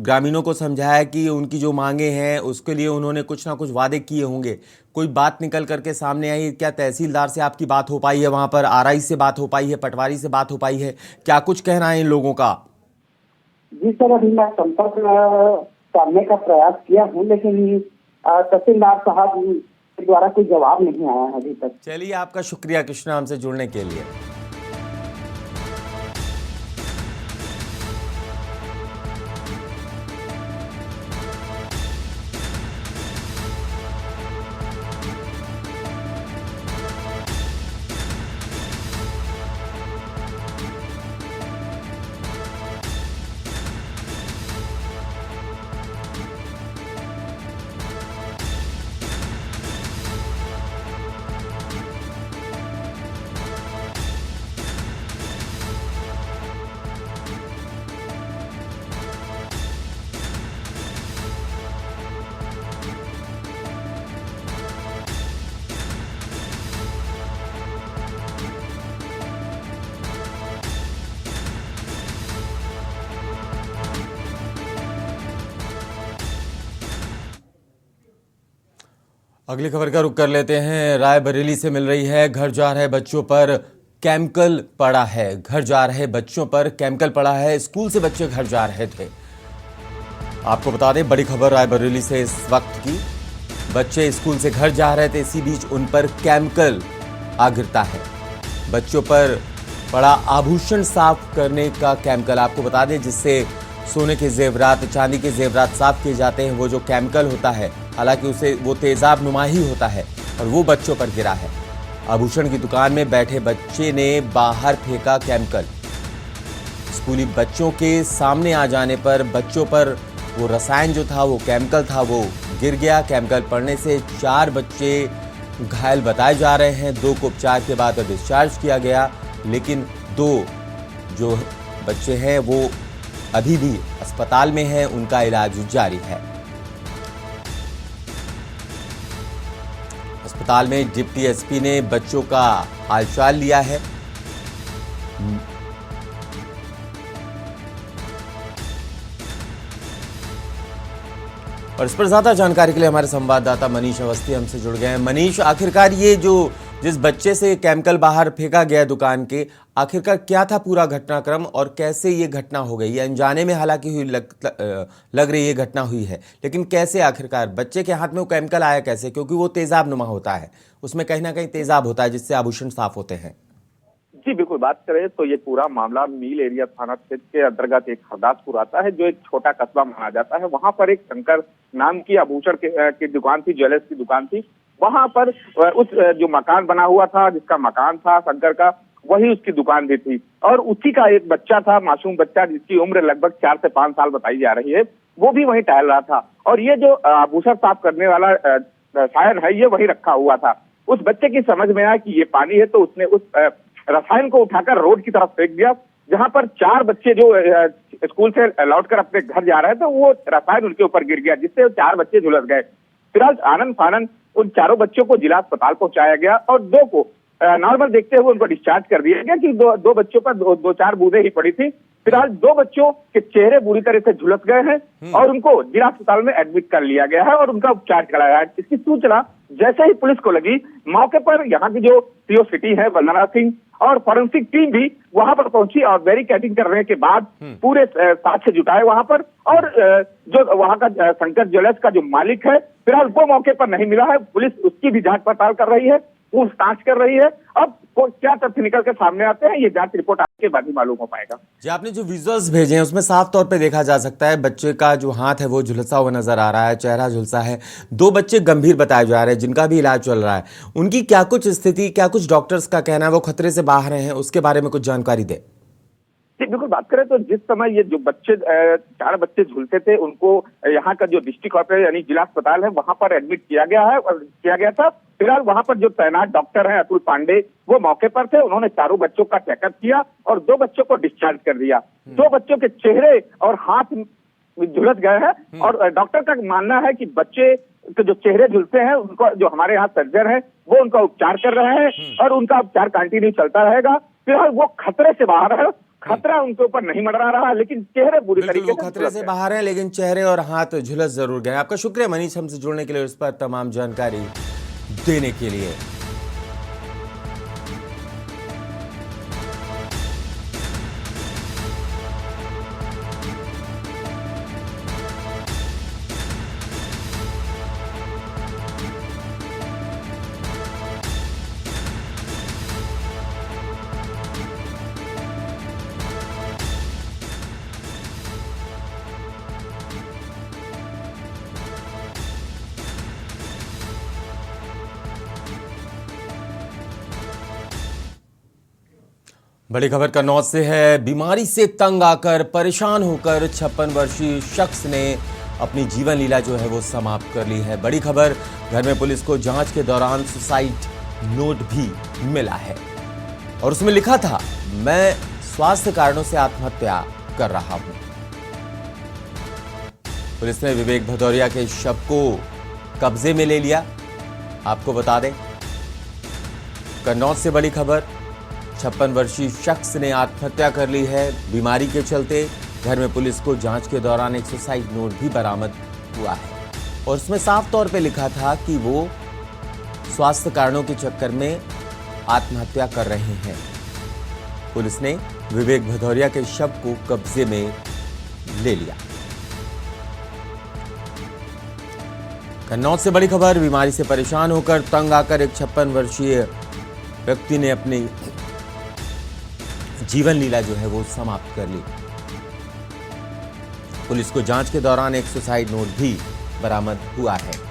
ग्रामीणों को समझाया कि उनकी जो मांगे हैं उसके लिए उन्होंने कुछ ना कुछ वादे किए होंगे? कोई बात निकल करके सामने आई? क्या तहसीलदार से आपकी बात हो पाई है, वहां पर आरआई से बात हो पाई है, पटवारी से बात हो पाई है? क्या कुछ कहना है इन लोगों का? जी सर, अभी मैं संपर्क करने का प्रयास किया हूँ, लेकिन तहसीलदार साहब द्वारा कोई जवाब नहीं आया अभी तक। चलिए, आपका शुक्रिया कृष्णा हमसे जुड़ने के लिए। अगली खबर का रुख कर लेते हैं। रायबरेली से मिल रही है। घर जा रहे बच्चों पर केमिकल पड़ा है। घर जा रहे बच्चों पर केमिकल पड़ा है। स्कूल से बच्चे घर जा रहे थे। आपको बता दें, बड़ी खबर रायबरेली से इस वक्त की। बच्चे स्कूल से घर जा रहे थे, इसी बीच उन पर केमिकल आ गिरता है। बच्चों पर पड़ा आभूषण साफ करने का केमिकल। आपको बता दें, जिससे सोने के जेवरात, चांदी के जेवरात साफ किए जाते हैं, वो जो केमिकल होता है, हालांकि उसे वो तेजाब नुमा ही होता है, और वो बच्चों पर गिरा है। आभूषण की दुकान में बैठे बच्चे ने बाहर फेंका केमिकल। स्कूली बच्चों के सामने आ जाने पर बच्चों पर वो रसायन जो था, वो केमिकल था, वो गिर गया। केमिकल पड़ने से 4 बच्चे घायल बताए जा रहे हैं। 2 को उपचार के बाद डिस्चार्ज किया गया, लेकिन 2 जो बच्चे हैं वो अभी भी अस्पताल में हैं, उनका इलाज जारी है। अस्पताल में डिप्टी एसपी ने बच्चों का हालचाल लिया है। और इस पर ज्यादा जानकारी के लिए हमारे संवाददाता मनीष अवस्थी हमसे जुड़ गए हैं। मनीष, आखिरकार ये जो जिस बच्चे से केमिकल बाहर फेंका गया दुकान के, आखिरकार क्या था पूरा घटनाक्रम और कैसे ये घटना हो गई? ये अनजाने में हालांकि हुई लग रही ये घटना हुई है, लेकिन कैसे आखिरकार बच्चे के हाथ में वो केमिकल आया कैसे? क्योंकि वो तेजाब नुमा होता है, उसमें कहीं ना कहीं तेजाब होता है जिससे आभूषण साफ होते हैं। जी बिल्कुल, बात करें तो ये पूरा मामला मील एरिया थाना क्षेत्र के अंतर्गत एक हरदासपुर आता है, जो एक छोटा कस्बा माना जाता है। वहां पर एक शंकर नाम की आभूषण की दुकान थी, ज्वेलर्स की दुकान थी। वहां पर उस जो मकान बना हुआ था, जिसका मकान था शंकर का, वही उसकी दुकान भी थी। और उसी का एक बच्चा था, मासूम बच्चा, जिसकी उम्र लगभग 4 से 5 साल बताई जा रही है, वो भी वहीं टहल रहा था। और ये जो आभूषण साफ करने वाला रसायन है, ये वहीं रखा हुआ था। उस बच्चे की समझ में आया कि ये पानी है, तो उसने उस रसायन को उठाकर रोड की तरफ फेंक दिया, जहां पर 4 बच्चे जो स्कूल से लौटकर अपने घर जा रहे थे, वो रसायन उनके ऊपर गिर गया, जिससे 4 बच्चे झुलस गए। फिलहाल आनंद फानंद उन 4 बच्चों को जिला अस्पताल पहुंचाया गया और 2 को नॉर्मल देखते हुए उनको डिस्चार्ज कर दिया गया कि 2 बच्चों पर 2-4 बूंदें ही पड़ी थी। फिलहाल 2 बच्चों के चेहरे बुरी तरह से झुलस गए हैं और उनको जिला अस्पताल में एडमिट कर लिया गया है और उनका उपचार कराया है। इसकी सूचना जैसे ही पुलिस को लगी, मौके पर यहाँ की जो सीओ सिटी है वंदना सिंह और फॉरेंसिक टीम भी वहां पर पहुंची और बैरिकेडिंग करने के बाद पूरे साक्ष्य जुटाए वहां पर। और जो वहां का शंकर ज्वेलर्स का जो मालिक है, फिलहाल वो मौके पर नहीं मिला है। पुलिस उसकी भी जांच पड़ताल कर रही है, पूछताछ कर रही है। अब क्या तथ्य निकल के सामने आते हैं, ये जांच रिपोर्ट के बाद ही मालूम हो पाएगा। जी, आपने जो विजुअल्स भेजे हैं उसमें साफ तौर पे देखा जा सकता है बच्चे का जो हाथ है वो झुलसा हुआ नजर आ रहा है, चेहरा झुलसा है। 2 बच्चे गंभीर बताए जा रहे हैं जिनका भी इलाज चल रहा है। उनकी क्या कुछ स्थिति, क्या कुछ डॉक्टर्स का कहना है, वो खतरे से बाहर हैं, उसके बारे में कुछ जानकारी दें। बिल्कुल, बात करें तो जिस समय ये जो बच्चे 4 बच्चे झूलते थे, उनको यहाँ का जो डिस्ट्रिक्ट हॉस्पिटल यानी जिला अस्पताल है, वहां पर एडमिट किया गया था। फिलहाल वहां पर जो तैनात डॉक्टर है अतुल पांडे, वो मौके पर थे। उन्होंने 4 बच्चों का चेकअप किया और 2 बच्चों को डिस्चार्ज कर दिया। 2 बच्चों के चेहरे और हाथ झुलस गए हैं और डॉक्टर का मानना है कि बच्चे के जो चेहरे झुलसे हैं, उनको जो हमारे यहाँ सर्जन है वो उनका उपचार कर रहे हैं और उनका उपचार कंटिन्यू चलता रहेगा। फिलहाल वो खतरे से बाहर है, खतरा उनके ऊपर नहीं मंडरा रहा, लेकिन चेहरे बुरी तरीके से खतरे से बाहर है, लेकिन चेहरे और हाथ झुलस जरूर गए। आपका शुक्रिया मनीष, हमसे जुड़ने के लिए, इस पर तमाम जानकारी देने के लिए। बड़ी खबर कन्नौज से है। बीमारी से तंग आकर, परेशान होकर 56 वर्षीय शख्स ने अपनी जीवन लीला जो है वो समाप्त कर ली है। बड़ी खबर, घर में पुलिस को जांच के दौरान सुसाइड नोट भी मिला है और उसमें लिखा था, मैं स्वास्थ्य कारणों से आत्महत्या कर रहा हूं। पुलिस ने विवेक भदौरिया के शव को कब्जे में ले लिया। आपको बता दें, कन्नौज से बड़ी खबर, 56 वर्षीय शख्स ने आत्महत्या कर ली है बीमारी के चलते। घर में पुलिस को जांच के दौरान एक सुसाइड नोट भी बरामद हुआ है और उसमें साफ तौर पे लिखा था कि वो स्वास्थ्य कारणों के चक्कर में आत्महत्या कर रहे हैं। पुलिस ने विवेक भदौरिया के शव को कब्जे में ले लिया। कन्नौज से बड़ी खबर, बीमारी से परेशान होकर तंग आकर एक 56 वर्षीय व्यक्ति ने अपनी जीवन लीला जो है वो समाप्त कर ली। पुलिस को जांच के दौरान एक सुसाइड नोट भी बरामद हुआ है।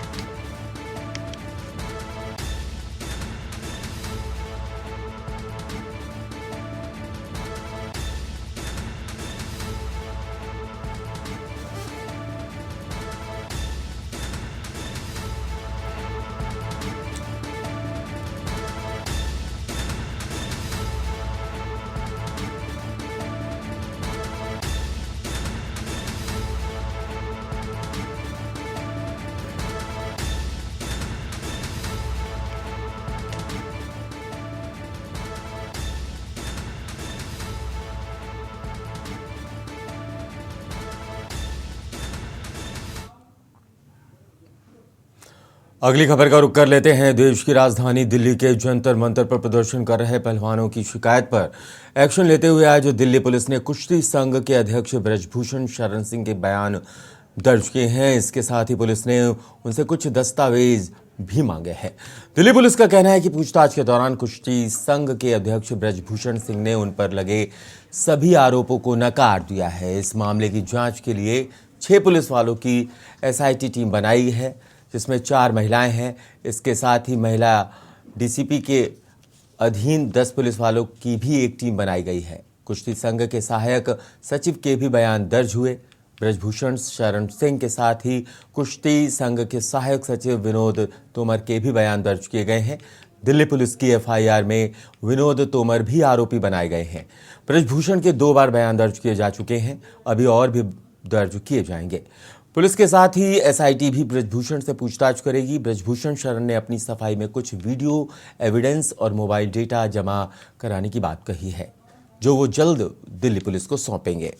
अगली खबर का रुख कर लेते हैं। देश की राजधानी दिल्ली के जंतर मंतर पर प्रदर्शन कर रहे पहलवानों की शिकायत पर एक्शन लेते हुए आज दिल्ली पुलिस ने कुश्ती संघ के अध्यक्ष ब्रजभूषण शरण सिंह के बयान दर्ज किए हैं। इसके साथ ही पुलिस ने उनसे कुछ दस्तावेज भी मांगे हैं। दिल्ली पुलिस का कहना है कि पूछताछ के दौरान कुश्ती संघ के अध्यक्ष ब्रजभूषण सिंह ने उन पर लगे सभी आरोपों को नकार दिया है। इस मामले की जांच के लिए 6 पुलिस वालों की एसआईटी टीम बनाई है, जिसमें 4 महिलाएं हैं। इसके साथ ही महिला डीसीपी के अधीन 10 पुलिस वालों की भी एक टीम बनाई गई है। कुश्ती संघ के सहायक सचिव के भी बयान दर्ज हुए। ब्रजभूषण शरण सिंह के साथ ही कुश्ती संघ के सहायक सचिव विनोद तोमर के भी बयान दर्ज किए गए हैं। दिल्ली पुलिस की एफआईआर में विनोद तोमर भी आरोपी बनाए गए हैं। ब्रजभूषण के 2 बार बयान दर्ज किए जा चुके हैं, अभी और भी दर्ज किए जाएंगे। पुलिस के साथ ही एसआईटी भी ब्रजभूषण से पूछताछ करेगी। ब्रजभूषण शरण ने अपनी सफाई में कुछ वीडियो एविडेंस और मोबाइल डेटा जमा कराने की बात कही है, जो वो जल्द दिल्ली पुलिस को सौंपेंगे।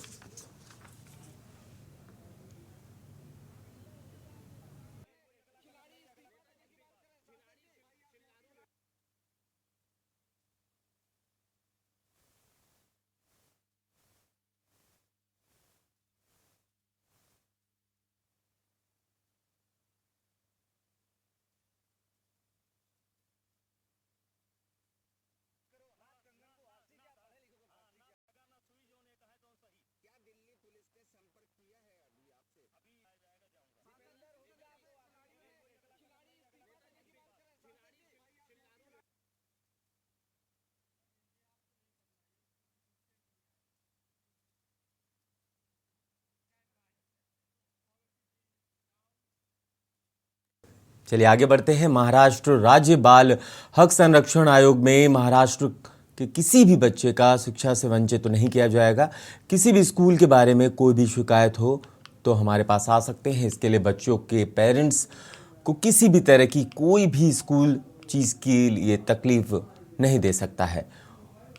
चलिए आगे बढ़ते हैं। महाराष्ट्र राज्य बाल हक संरक्षण आयोग में महाराष्ट्र के किसी भी बच्चे का शिक्षा से वंचित तो नहीं किया जाएगा। किसी भी स्कूल के बारे में कोई भी शिकायत हो तो हमारे पास आ सकते हैं। इसके लिए बच्चों के पेरेंट्स को किसी भी तरह की कोई भी स्कूल चीज़ के लिए तकलीफ नहीं दे सकता है।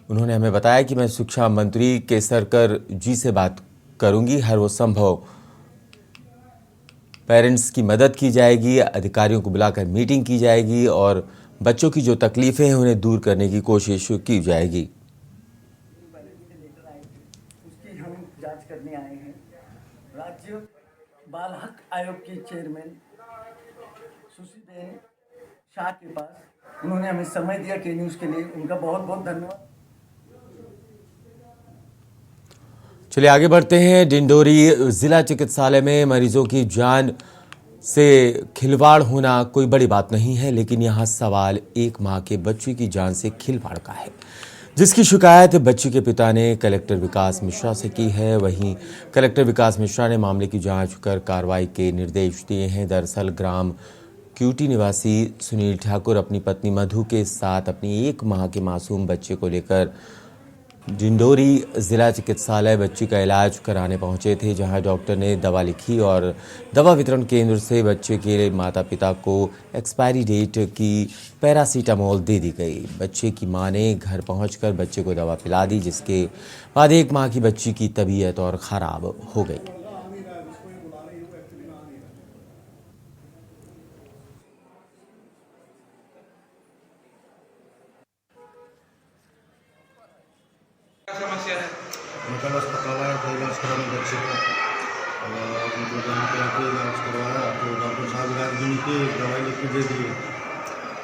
उन्होंने हमें बताया कि मैं शिक्षा मंत्री केसरकर जी से बात करूंगी। हर वो संभव पेरेंट्स की मदद की जाएगी, अधिकारियों को बुलाकर मीटिंग की जाएगी और बच्चों की जो तकलीफें हैं उन्हें दूर करने की कोशिश की जाएगी। उसकी हम जांच करने आए हैं। राज्य बाल हक आयोग की चेयरमैन सुशीबेन शाह के पास उन्होंने हमें समय दिया के न्यूज़ के लिए, उनका बहुत बहुत धन्यवाद। चलिए आगे बढ़ते हैं। डिंडोरी जिला चिकित्सालय में मरीजों की जान से खिलवाड़ होना कोई बड़ी बात नहीं है, लेकिन यहाँ सवाल एक माँ के बच्चे की जान से खिलवाड़ का है, जिसकी शिकायत बच्ची के पिता ने कलेक्टर विकास मिश्रा से की है। वहीं कलेक्टर विकास मिश्रा ने मामले की जांच कर कार्रवाई के निर्देश दिए हैं। दरअसल ग्राम क्यूटी निवासी सुनील ठाकुर अपनी पत्नी मधु के साथ अपनी 1 माह के मासूम बच्चे को लेकर डिंडोरी जिला चिकित्सालय बच्ची का इलाज कराने पहुंचे थे, जहां डॉक्टर ने दवा लिखी और दवा वितरण केंद्र से बच्चे के माता पिता को एक्सपायरी डेट की पैरासीटामोल दे दी गई। बच्चे की मां ने घर पहुंचकर बच्चे को दवा पिला दी, जिसके बाद 1 माह की बच्ची की तबीयत और ख़राब हो गई। कल अस्पताल आया था इलाज कराने बच्चे का, और मतलब यहाँ पे आके इलाज करवाया तो डॉक्टर साहब इलाज भी नहीं किए, दवाई लिख के दे दिए।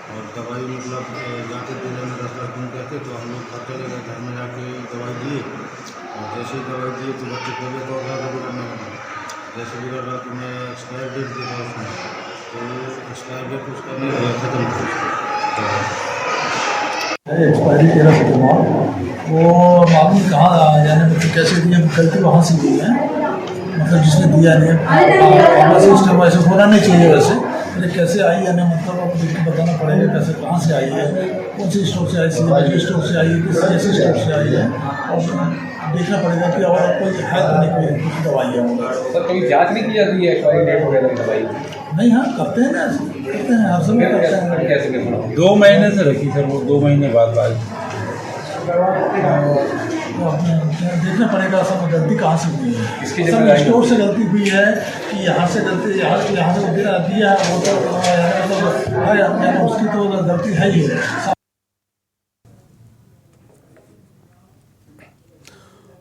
और दवाई मतलब जाके देने में 10 दिन कहते तो हम लोग खर्चा ले गए, घर में जाके दवाई दिए, और जैसे ही दवाई दिए तो बच्चे तबियत और ज़्यादा बिगड़ने लगा। जैसे बिगड़ रहा तो मैं एक्सपायर डेट देखा उसमें, तो एक्सपायर डेट उसका नहीं हुआ, खत्म हो एक्सपायरी 13 सितंबर, वो मालूम कहाँ जाने मतलब कैसे दिए, गलती वहाँ से हुई है, मतलब जिसने दिया नहीं हमारा सिस्टम ऐसे होना नहीं चाहिए वैसे, लेकिन कैसे आई है ना, मतलब अब देख के बताना पड़ेगा कैसे कहाँ से आई है, कौन सी स्टोर से आई, सी स्टोर से आई है, किस जैसे स्टोर से आई है, और देखना पड़ेगा कि और कोई है तो नहीं कोई कुछ दवाई है। सर कभी जांच नहीं की जाती है एक्सपायरी डेट वगैरह की दवाई? नहीं, हाँ करते हैं ना, करते हैं हर समय करते हैं। कैसे 2 महीने से रखी सर, वो 2 महीने बाद देखना पड़ेगा सब गलती कहाँ से हुई है, इसकी स्टोर से गलती हुई है कि यहाँ से गलती, यहाँ से दिया है वो तो मतलब उसकी तो गलती है ही है।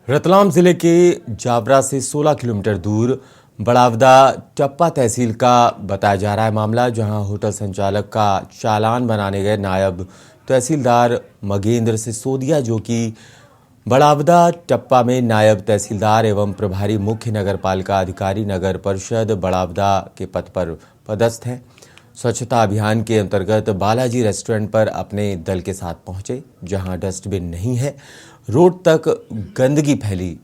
रतलाम जिले के जावरा से 16 किलोमीटर दूर बड़ावदा टप्पा तहसील का बताया जा रहा है मामला, जहां होटल संचालक का चालान बनाने गए नायब तहसीलदार मगेंद्र सिसोदिया, जो कि बड़ावदा टप्पा में नायब तहसीलदार एवं प्रभारी मुख्य नगर पालिका अधिकारी नगर परिषद बड़ावदा के पद पर पदस्थ हैं, स्वच्छता अभियान के अंतर्गत बालाजी रेस्टोरेंट पर अपने दल के साथ पहुंचे, जहां डस्टबिन नहीं है, रोड तक गंदगी फैली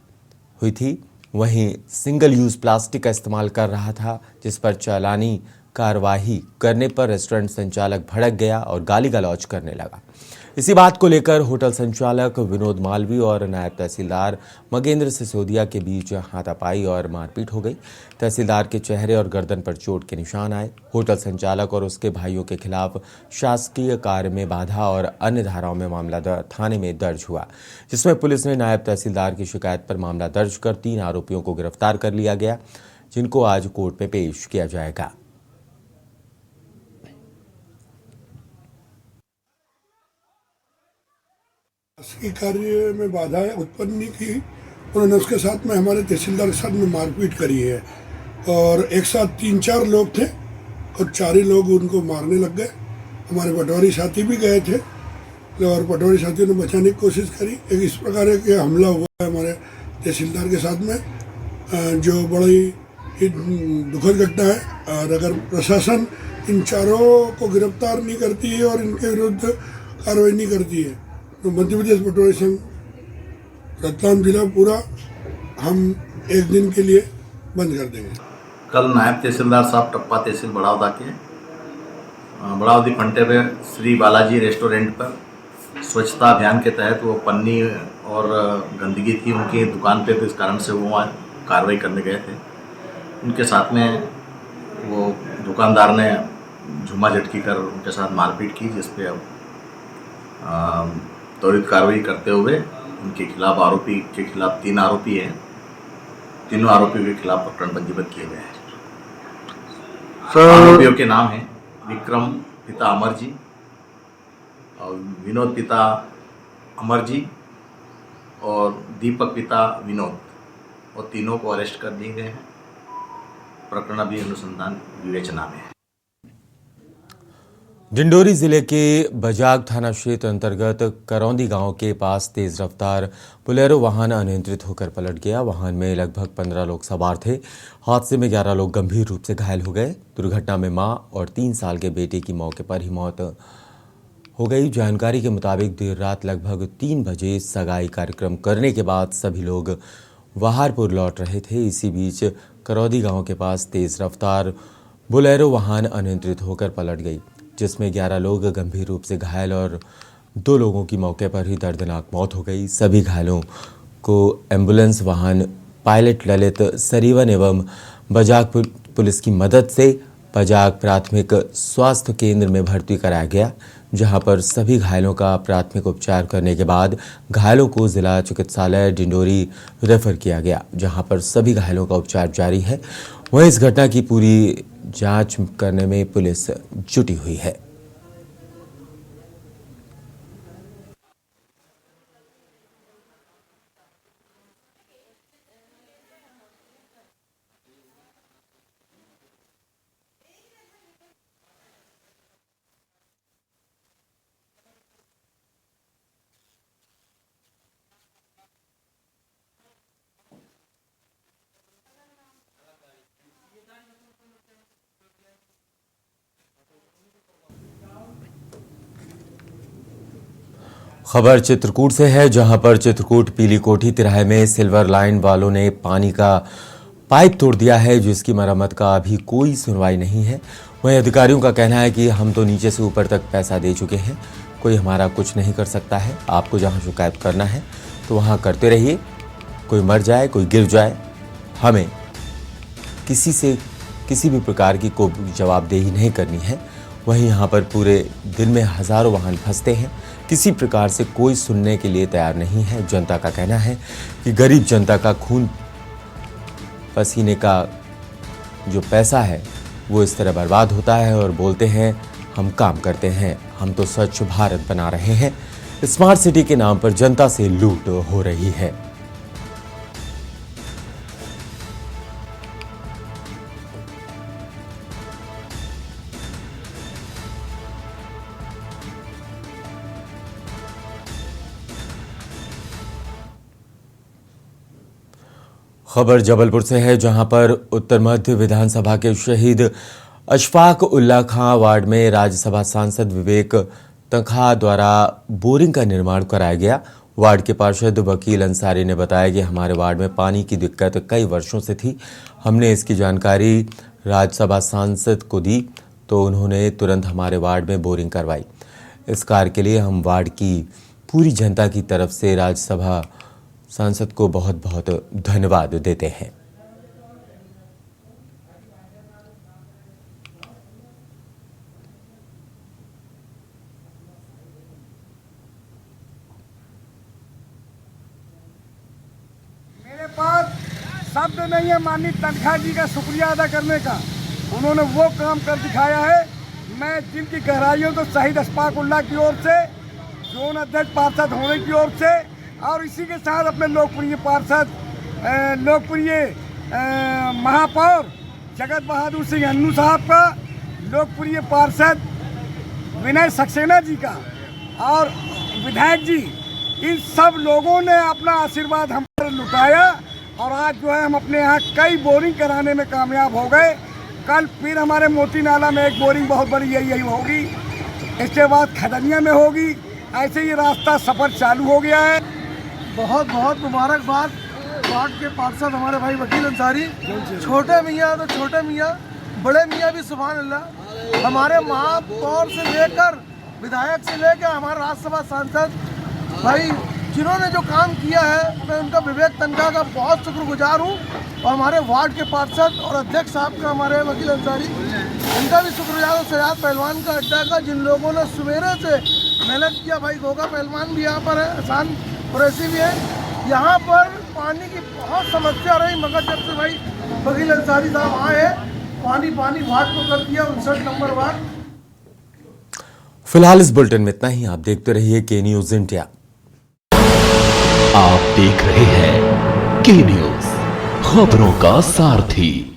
हुई थी, वहीं सिंगल यूज प्लास्टिक का इस्तेमाल कर रहा था, जिस पर चालानी कार्रवाई करने पर रेस्टोरेंट संचालक भड़क गया और गाली गलौज करने लगा। इसी बात को लेकर होटल संचालक विनोद मालवी और नायब तहसीलदार मगेंद्र सिसोदिया के बीच हाथापाई और मारपीट हो गई। तहसीलदार के चेहरे और गर्दन पर चोट के निशान आए। होटल संचालक और उसके भाइयों के खिलाफ शासकीय कार्य में बाधा और अन्य धाराओं में मामला थाने में दर्ज हुआ, जिसमें पुलिस ने नायब तहसीलदार की शिकायत पर मामला दर्ज कर 3 आरोपियों को गिरफ्तार कर लिया गया, जिनको आज कोर्ट में पेश किया जाएगा। शासकीय कार्य में बाधा उत्पन्न नहीं की, उन्होंने उसके साथ में हमारे तहसीलदार के साथ में मारपीट करी है, और एक साथ 3-4 लोग थे और 4 ही लोग उनको मारने लग गए। हमारे पटवारी साथी भी गए थे और पटवारी साथियों ने बचाने की कोशिश करी। एक इस प्रकार के हमला हुआ है हमारे तहसीलदार के साथ में, जो बड़ी ही दुखद घटना है। और अगर प्रशासन इन 4 को गिरफ्तार नहीं करती है और इनके विरुद्ध कार्रवाई नहीं करती है तो मध्य प्रदेश पटवारी संघ रतलाम जिला पूरा हम एक दिन के लिए बंद कर देंगे। कल नायब तहसीलदार साहब टप्पा तहसील बड़ावदा के बड़ावदी फंटे पे श्री बालाजी रेस्टोरेंट पर स्वच्छता अभियान के तहत वो पन्नी और गंदगी थी उनकी दुकान पे, तो इस कारण से वो कार्रवाई करने गए थे। उनके साथ में वो दुकानदार ने झुमा झटकी कर उनके साथ मारपीट की, जिसपे अब त्वरित कार्रवाई करते हुए उनके खिलाफ आरोपी के खिलाफ 3 आरोपी हैं, तीनों आरोपियों के खिलाफ प्रकरण पंजीबद्ध किए गए हैं। आरोपियों के नाम हैं विक्रम पिता अमर जी और विनोद पिता अमर जी और दीपक पिता विनोद, और तीनों को अरेस्ट कर दिए गए हैं। प्रकरण अभी अनुसंधान विवेचना में है। डिंडोरी जिले के बजाग थाना क्षेत्र अंतर्गत करौंदी गांव के पास तेज रफ्तार बोलेरो वाहन अनियंत्रित होकर पलट गया। वाहन में लगभग 15 लोग सवार थे। हादसे में 11 लोग गंभीर रूप से घायल हो गए। दुर्घटना में मां और 3 साल के बेटे की मौके पर ही मौत हो गई। जानकारी के मुताबिक देर रात लगभग 3 बजे सगाई कार्यक्रम करने के बाद सभी लोग वहारपुर लौट रहे थे। इसी बीच करौंदी गांव के पास तेज रफ्तार बोलेरो वाहन अनियंत्रित होकर पलट गई, जिसमें 11 लोग गंभीर रूप से घायल और 2 लोगों की मौके पर ही दर्दनाक मौत हो गई। सभी घायलों को एम्बुलेंस वाहन पायलट ललित सरीवन एवं बजाग पुलिस की मदद से बजाग प्राथमिक स्वास्थ्य केंद्र में भर्ती कराया गया, जहां पर सभी घायलों का प्राथमिक उपचार करने के बाद घायलों को जिला चिकित्सालय डिंडोरी रेफर किया गया, जहां पर सभी घायलों का उपचार जारी है। वहीं इस घटना की पूरी जांच करने में पुलिस जुटी हुई है। खबर चित्रकूट से है, जहां पर चित्रकूट पीली कोठी तिराहे में सिल्वर लाइन वालों ने पानी का पाइप तोड़ दिया है, जिसकी मरम्मत का अभी कोई सुनवाई नहीं है। वहीं अधिकारियों का कहना है कि हम तो नीचे से ऊपर तक पैसा दे चुके हैं, कोई हमारा कुछ नहीं कर सकता है। आपको जहां शिकायत करना है तो वहां करते रहिए, कोई मर जाए कोई गिर जाए, हमें किसी से किसी भी प्रकार की कोई जवाबदेही नहीं करनी है। वहीं यहाँ पर पूरे दिन में हज़ारों वाहन फंसते हैं, किसी प्रकार से कोई सुनने के लिए तैयार नहीं है। जनता का कहना है कि गरीब जनता का खून पसीने का जो पैसा है वो इस तरह बर्बाद होता है और बोलते हैं हम काम करते हैं, हम तो स्वच्छ भारत बना रहे हैं। स्मार्ट सिटी के नाम पर जनता से लूट हो रही है। खबर जबलपुर से है, जहां पर उत्तर मध्य विधानसभा के शहीद अशफाक उल्ला खां वार्ड में राज्यसभा सांसद विवेक तनखा द्वारा बोरिंग का निर्माण कराया गया। वार्ड के पार्षद वकील अंसारी ने बताया कि हमारे वार्ड में पानी की दिक्कत कई वर्षों से थी। हमने इसकी जानकारी राज्यसभा सांसद को दी तो उन्होंने तुरंत हमारे वार्ड में बोरिंग करवाई। इस कार्य के लिए हम वार्ड की पूरी जनता की तरफ से राज्यसभा सांसद को बहुत बहुत धन्यवाद देते हैं। मेरे पास शब्द नहीं है माननीय तनखा जी का शुक्रिया अदा करने का। उन्होंने वो काम कर दिखाया है। मैं दिल की गहराइयों तो शहीद अशफाक उल्ला की ओर से, जोन अध्यक्ष पार्षद होने की ओर से और इसी के साथ अपने लोकप्रिय पार्षद लोकप्रिय महापौर जगत बहादुर सिंह अन्नू साहब का, लोकप्रिय पार्षद विनय सक्सेना जी का और विधायक जी, इन सब लोगों ने अपना आशीर्वाद हम पर लुटाया और आज जो है हम अपने यहाँ कई बोरिंग कराने में कामयाब हो गए। कल फिर हमारे मोती नाला में एक बोरिंग बहुत बड़ी यही होगी, इसके बाद खदनिया में होगी। ऐसे ही रास्ता सफ़र चालू हो गया है। बहुत बहुत मुबारकबाद वार्ड के पार्षद हमारे भाई वकील अंसारी, छोटे मियाँ तो छोटे मियाँ, बड़े मियाँ भी सुभान अल्लाह। हमारे महापौर से लेकर विधायक से लेकर हमारे राज्यसभा सांसद भाई जिन्होंने जो काम किया है, मैं उनका विवेक तनखा का बहुत शुक्रगुजार हूँ। और हमारे वार्ड के पार्षद और अध्यक्ष साहब का, हमारे वकील अंसारी, उनका भी शुक्रगुजार हूँ। सजाद पहलवान का अड्डा का, जिन लोगों ने सवेरे से मेहनत किया। भाई गोगा पहलवान भी यहाँ पर है, आसान कुरैशी भी है। यहाँ पर पानी की बहुत समस्या रही, मगर जब से भाई वकील अंसारी साहब आए हैं, पानी वार्ड को कर दिया 59 नंबर वार्ड। फिलहाल इस बुलेटिन में इतना ही। आप देखते रहिए के न्यूज इंडिया। आप देख रहे हैं के न्यूज, खबरों का सारथी।